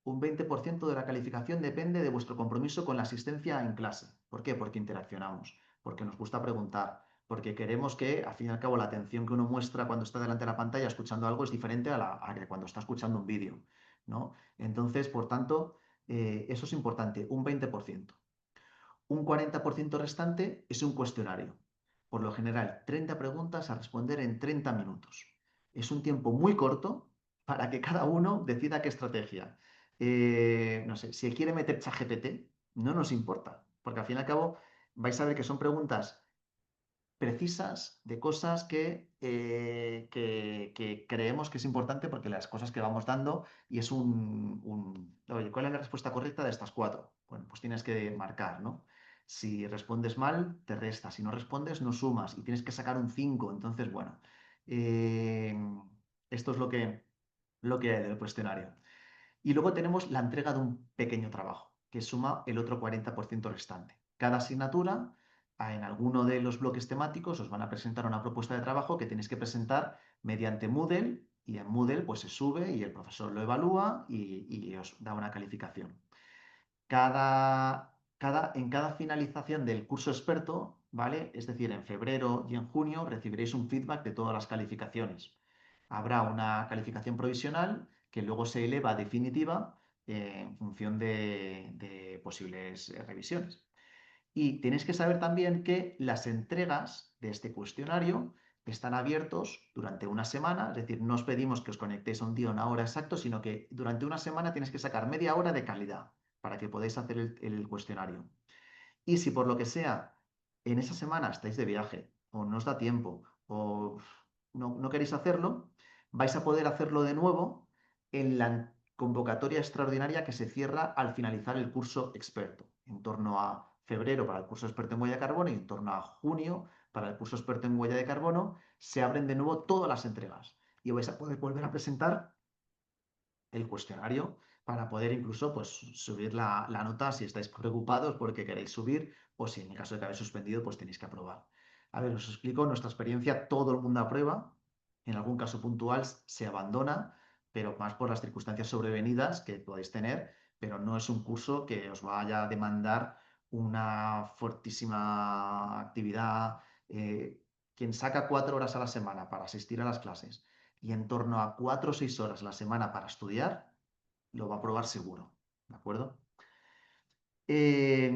Speaker 1: un 20% de la calificación depende de vuestro compromiso con la asistencia en clase. ¿Por qué? Porque interaccionamos, porque nos gusta preguntar, porque queremos que, al fin y al cabo, la atención que uno muestra cuando está delante de la pantalla escuchando algo es diferente a que cuando está escuchando un vídeo, ¿no? Entonces, por tanto, eso es importante, un 20%. Un 40% restante es un cuestionario. Por lo general, 30 preguntas a responder en 30 minutos. Es un tiempo muy corto para que cada uno decida qué estrategia. No sé, si quiere meter ChatGPT, no nos importa, porque al fin y al cabo vais a ver que son preguntas precisas de cosas que creemos que es importante porque las cosas que vamos dando y es oye, ¿cuál es la respuesta correcta de estas cuatro? Bueno, pues tienes que marcar, ¿no? Si respondes mal, te resta. Si no respondes, no sumas y tienes que sacar un 5. Entonces, bueno, eh, esto es lo que hay del cuestionario. Y luego tenemos la entrega de un pequeño trabajo, que suma el otro 40% restante. Cada asignatura, en alguno de los bloques temáticos, os van a presentar una propuesta de trabajo que tenéis que presentar mediante Moodle, y en Moodle pues se sube y el profesor lo evalúa y os da una calificación. En cada finalización del curso experto, ¿vale? Es decir, en febrero y en junio recibiréis un feedback de todas las calificaciones. Habrá una calificación provisional que luego se eleva a definitiva en función de posibles revisiones. Y tenéis que saber también que las entregas de este cuestionario están abiertos durante una semana, es decir, no os pedimos que os conectéis a un día o una hora exacto, sino que durante una semana tenéis que sacar media hora de calidad para que podáis hacer el cuestionario. Y si por lo que sea en esa semana estáis de viaje o no os da tiempo o no queréis hacerlo, vais a poder hacerlo de nuevo en la convocatoria extraordinaria que se cierra al finalizar el curso experto, en torno a febrero para el curso experto en huella de carbono y en torno a junio para el curso experto en huella de carbono, se abren de nuevo todas las entregas y vais a poder volver a presentar el cuestionario para poder incluso pues, subir la nota si estáis preocupados porque queréis subir o si en el caso de que habéis suspendido pues tenéis que aprobar. A ver, os explico nuestra experiencia, todo el mundo aprueba, en algún caso puntual se abandona, pero más por las circunstancias sobrevenidas que podéis tener, pero no es un curso que os vaya a demandar una fortísima actividad. Quien saca 4 horas a la semana para asistir a las clases y en torno a 4 o 6 horas a la semana para estudiar, lo va a probar seguro. ¿De acuerdo? Eh,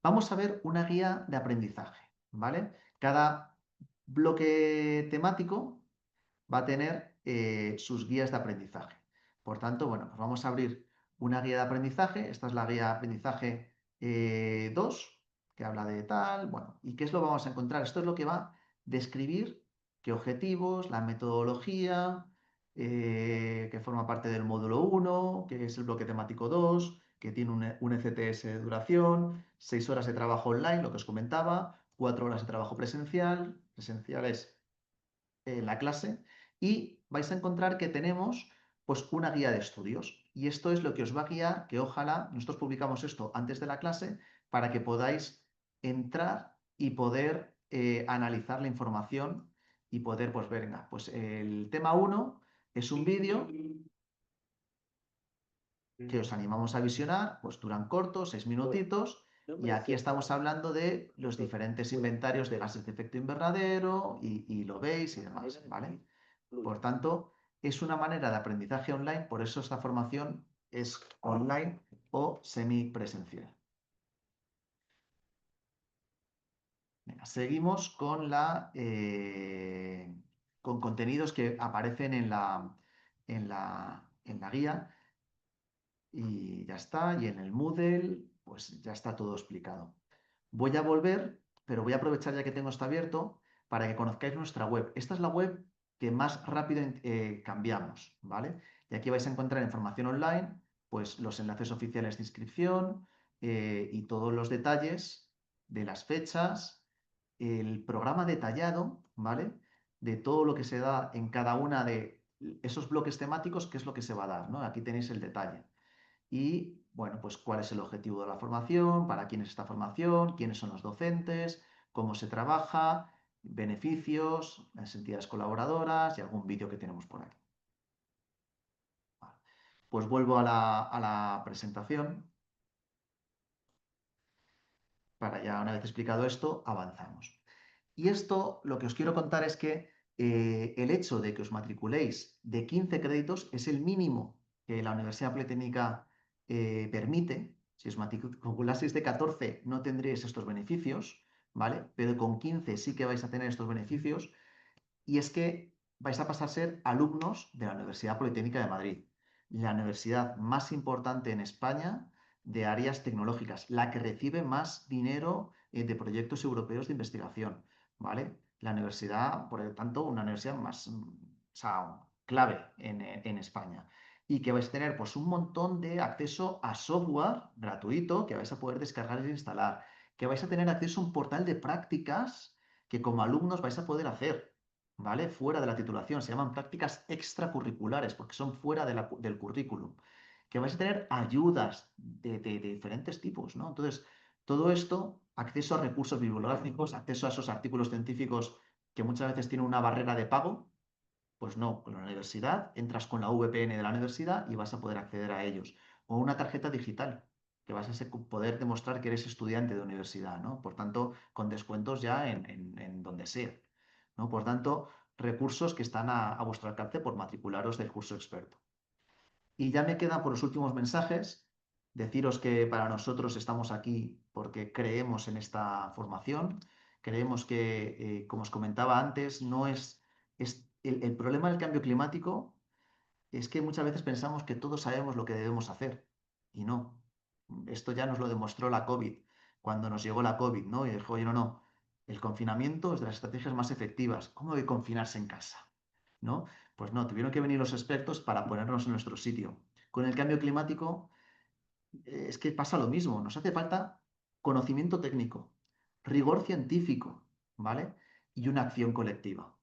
Speaker 1: Vamos a ver una guía de aprendizaje, ¿vale? Cada bloque temático va a tener sus guías de aprendizaje. Por tanto, bueno, pues vamos a abrir una guía de aprendizaje. Esta es la guía de aprendizaje 2, que habla de tal, bueno, ¿y qué es lo que vamos a encontrar? Esto es lo que va a describir qué objetivos, la metodología, que forma parte del módulo 1, que es el bloque temático 2, que tiene un ECTS de duración, 6 horas de trabajo online, lo que os comentaba, 4 horas de trabajo presencial es la clase, y vais a encontrar que tenemos pues una guía de estudios. Y esto es lo que os va a guiar, que ojalá, nosotros publicamos esto antes de la clase, para que podáis entrar y poder analizar la información y poder, pues venga, pues el tema 1 es un vídeo que os animamos a visionar, pues duran cortos, 6 minutitos, y aquí estamos hablando de los diferentes inventarios de gases de efecto invernadero y lo veis y demás, ¿vale? Por tanto, es una manera de aprendizaje online, por eso esta formación es online o semipresencial. Venga, seguimos con contenidos que aparecen en la guía. Y ya está, y en el Moodle, pues ya está todo explicado. Voy a volver, pero voy a aprovechar ya que tengo esto abierto para que conozcáis nuestra web. Esta es la web que más rápido cambiamos, ¿vale? Y aquí vais a encontrar información online, pues los enlaces oficiales de inscripción y todos los detalles de las fechas, el programa detallado, ¿vale? De todo lo que se da en cada una de esos bloques temáticos, qué es lo que se va a dar, ¿no? Aquí tenéis el detalle. Y, bueno, pues cuál es el objetivo de la formación, para quién es esta formación, quiénes son los docentes, cómo se trabaja, beneficios, las entidades colaboradoras y algún vídeo que tenemos por aquí. Vale. Pues vuelvo a la presentación para ya una vez explicado esto, avanzamos. Y esto lo que os quiero contar es que el hecho de que os matriculéis de 15 créditos es el mínimo que la Universidad Politécnica permite. Si os matriculaseis de 14 no tendréis estos beneficios, ¿vale? Pero con 15 sí que vais a tener estos beneficios y es que vais a pasar a ser alumnos de la Universidad Politécnica de Madrid, la universidad más importante en España de áreas tecnológicas, la que recibe más dinero de proyectos europeos de investigación, ¿vale? La universidad, por lo tanto, una universidad más, o sea, clave en España. Y que vais a tener pues, un montón de acceso a software gratuito que vais a poder descargar e instalar, que vais a tener acceso a un portal de prácticas que como alumnos vais a poder hacer. ¿Vale? Fuera de la titulación, se llaman prácticas extracurriculares porque son fuera del currículum, que vais a tener ayudas de diferentes tipos, ¿no? Entonces, todo esto, acceso a recursos bibliográficos, acceso a esos artículos científicos que muchas veces tienen una barrera de pago, pues no, con la universidad entras con la VPN de la universidad y vas a poder acceder a ellos. O una tarjeta digital, que vas a poder demostrar que eres estudiante de universidad, ¿no? Por tanto, con descuentos ya en donde sea, ¿no? Por tanto, recursos que están a vuestro alcance por matricularos del curso experto. Y ya me quedan por los últimos mensajes, deciros que para nosotros estamos aquí porque creemos en esta formación, creemos que, como os comentaba antes, no es el problema del cambio climático es que muchas veces pensamos que todos sabemos lo que debemos hacer y no. Esto ya nos lo demostró la COVID, cuando nos llegó la COVID, ¿no? Y dijo, oye, no, no, el confinamiento es de las estrategias más efectivas. ¿Cómo de confinarse en casa? ¿No? Pues no, tuvieron que venir los expertos para ponernos en nuestro sitio. Con el cambio climático es que pasa lo mismo, nos hace falta conocimiento técnico, rigor científico, ¿vale? Y una acción colectiva.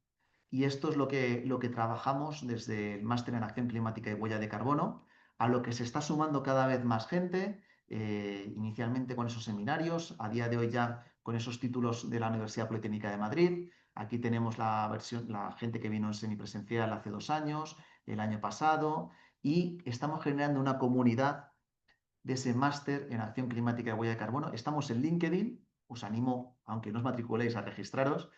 Speaker 1: Y esto es lo que trabajamos desde el Máster en Acción Climática y Huella de Carbono, a lo que se está sumando cada vez más gente, inicialmente con esos seminarios, a día de hoy ya con esos títulos de la Universidad Politécnica de Madrid. Aquí tenemos la gente que vino en semipresencial hace 2 años, el año pasado, y estamos generando una comunidad de ese máster en acción climática y huella de carbono. Estamos en LinkedIn, os animo, aunque no os matriculéis, a registraros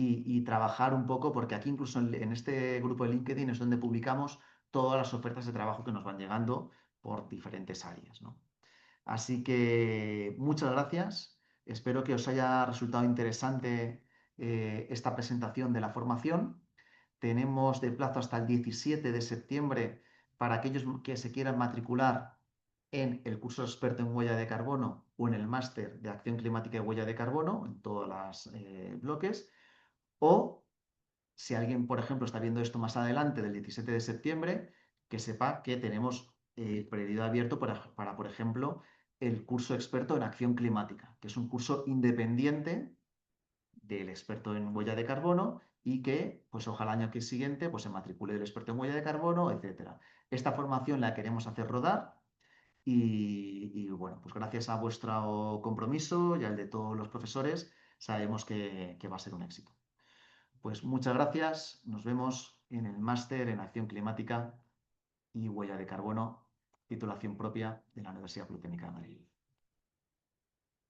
Speaker 1: y trabajar un poco, porque aquí incluso en este grupo de LinkedIn es donde publicamos todas las ofertas de trabajo que nos van llegando por diferentes áreas, ¿no? Así que muchas gracias. Espero que os haya resultado interesante esta presentación de la formación. Tenemos de plazo hasta el 17 de septiembre para aquellos que se quieran matricular en el curso experto en huella de carbono o en el máster de acción climática y huella de carbono, en todos los bloques. O si alguien, por ejemplo, está viendo esto más adelante, del 17 de septiembre, que sepa que tenemos periodo abierto para, por ejemplo, el curso experto en acción climática, que es un curso independiente del experto en huella de carbono y que, pues ojalá el año que siguiente, pues se matricule el experto en huella de carbono, etcétera. Esta formación la queremos hacer rodar y, bueno, pues gracias a vuestro compromiso y al de todos los profesores, sabemos que va a ser un éxito. Pues muchas gracias, nos vemos en el máster en acción climática y huella de carbono, titulación propia de la Universidad Politécnica de Madrid.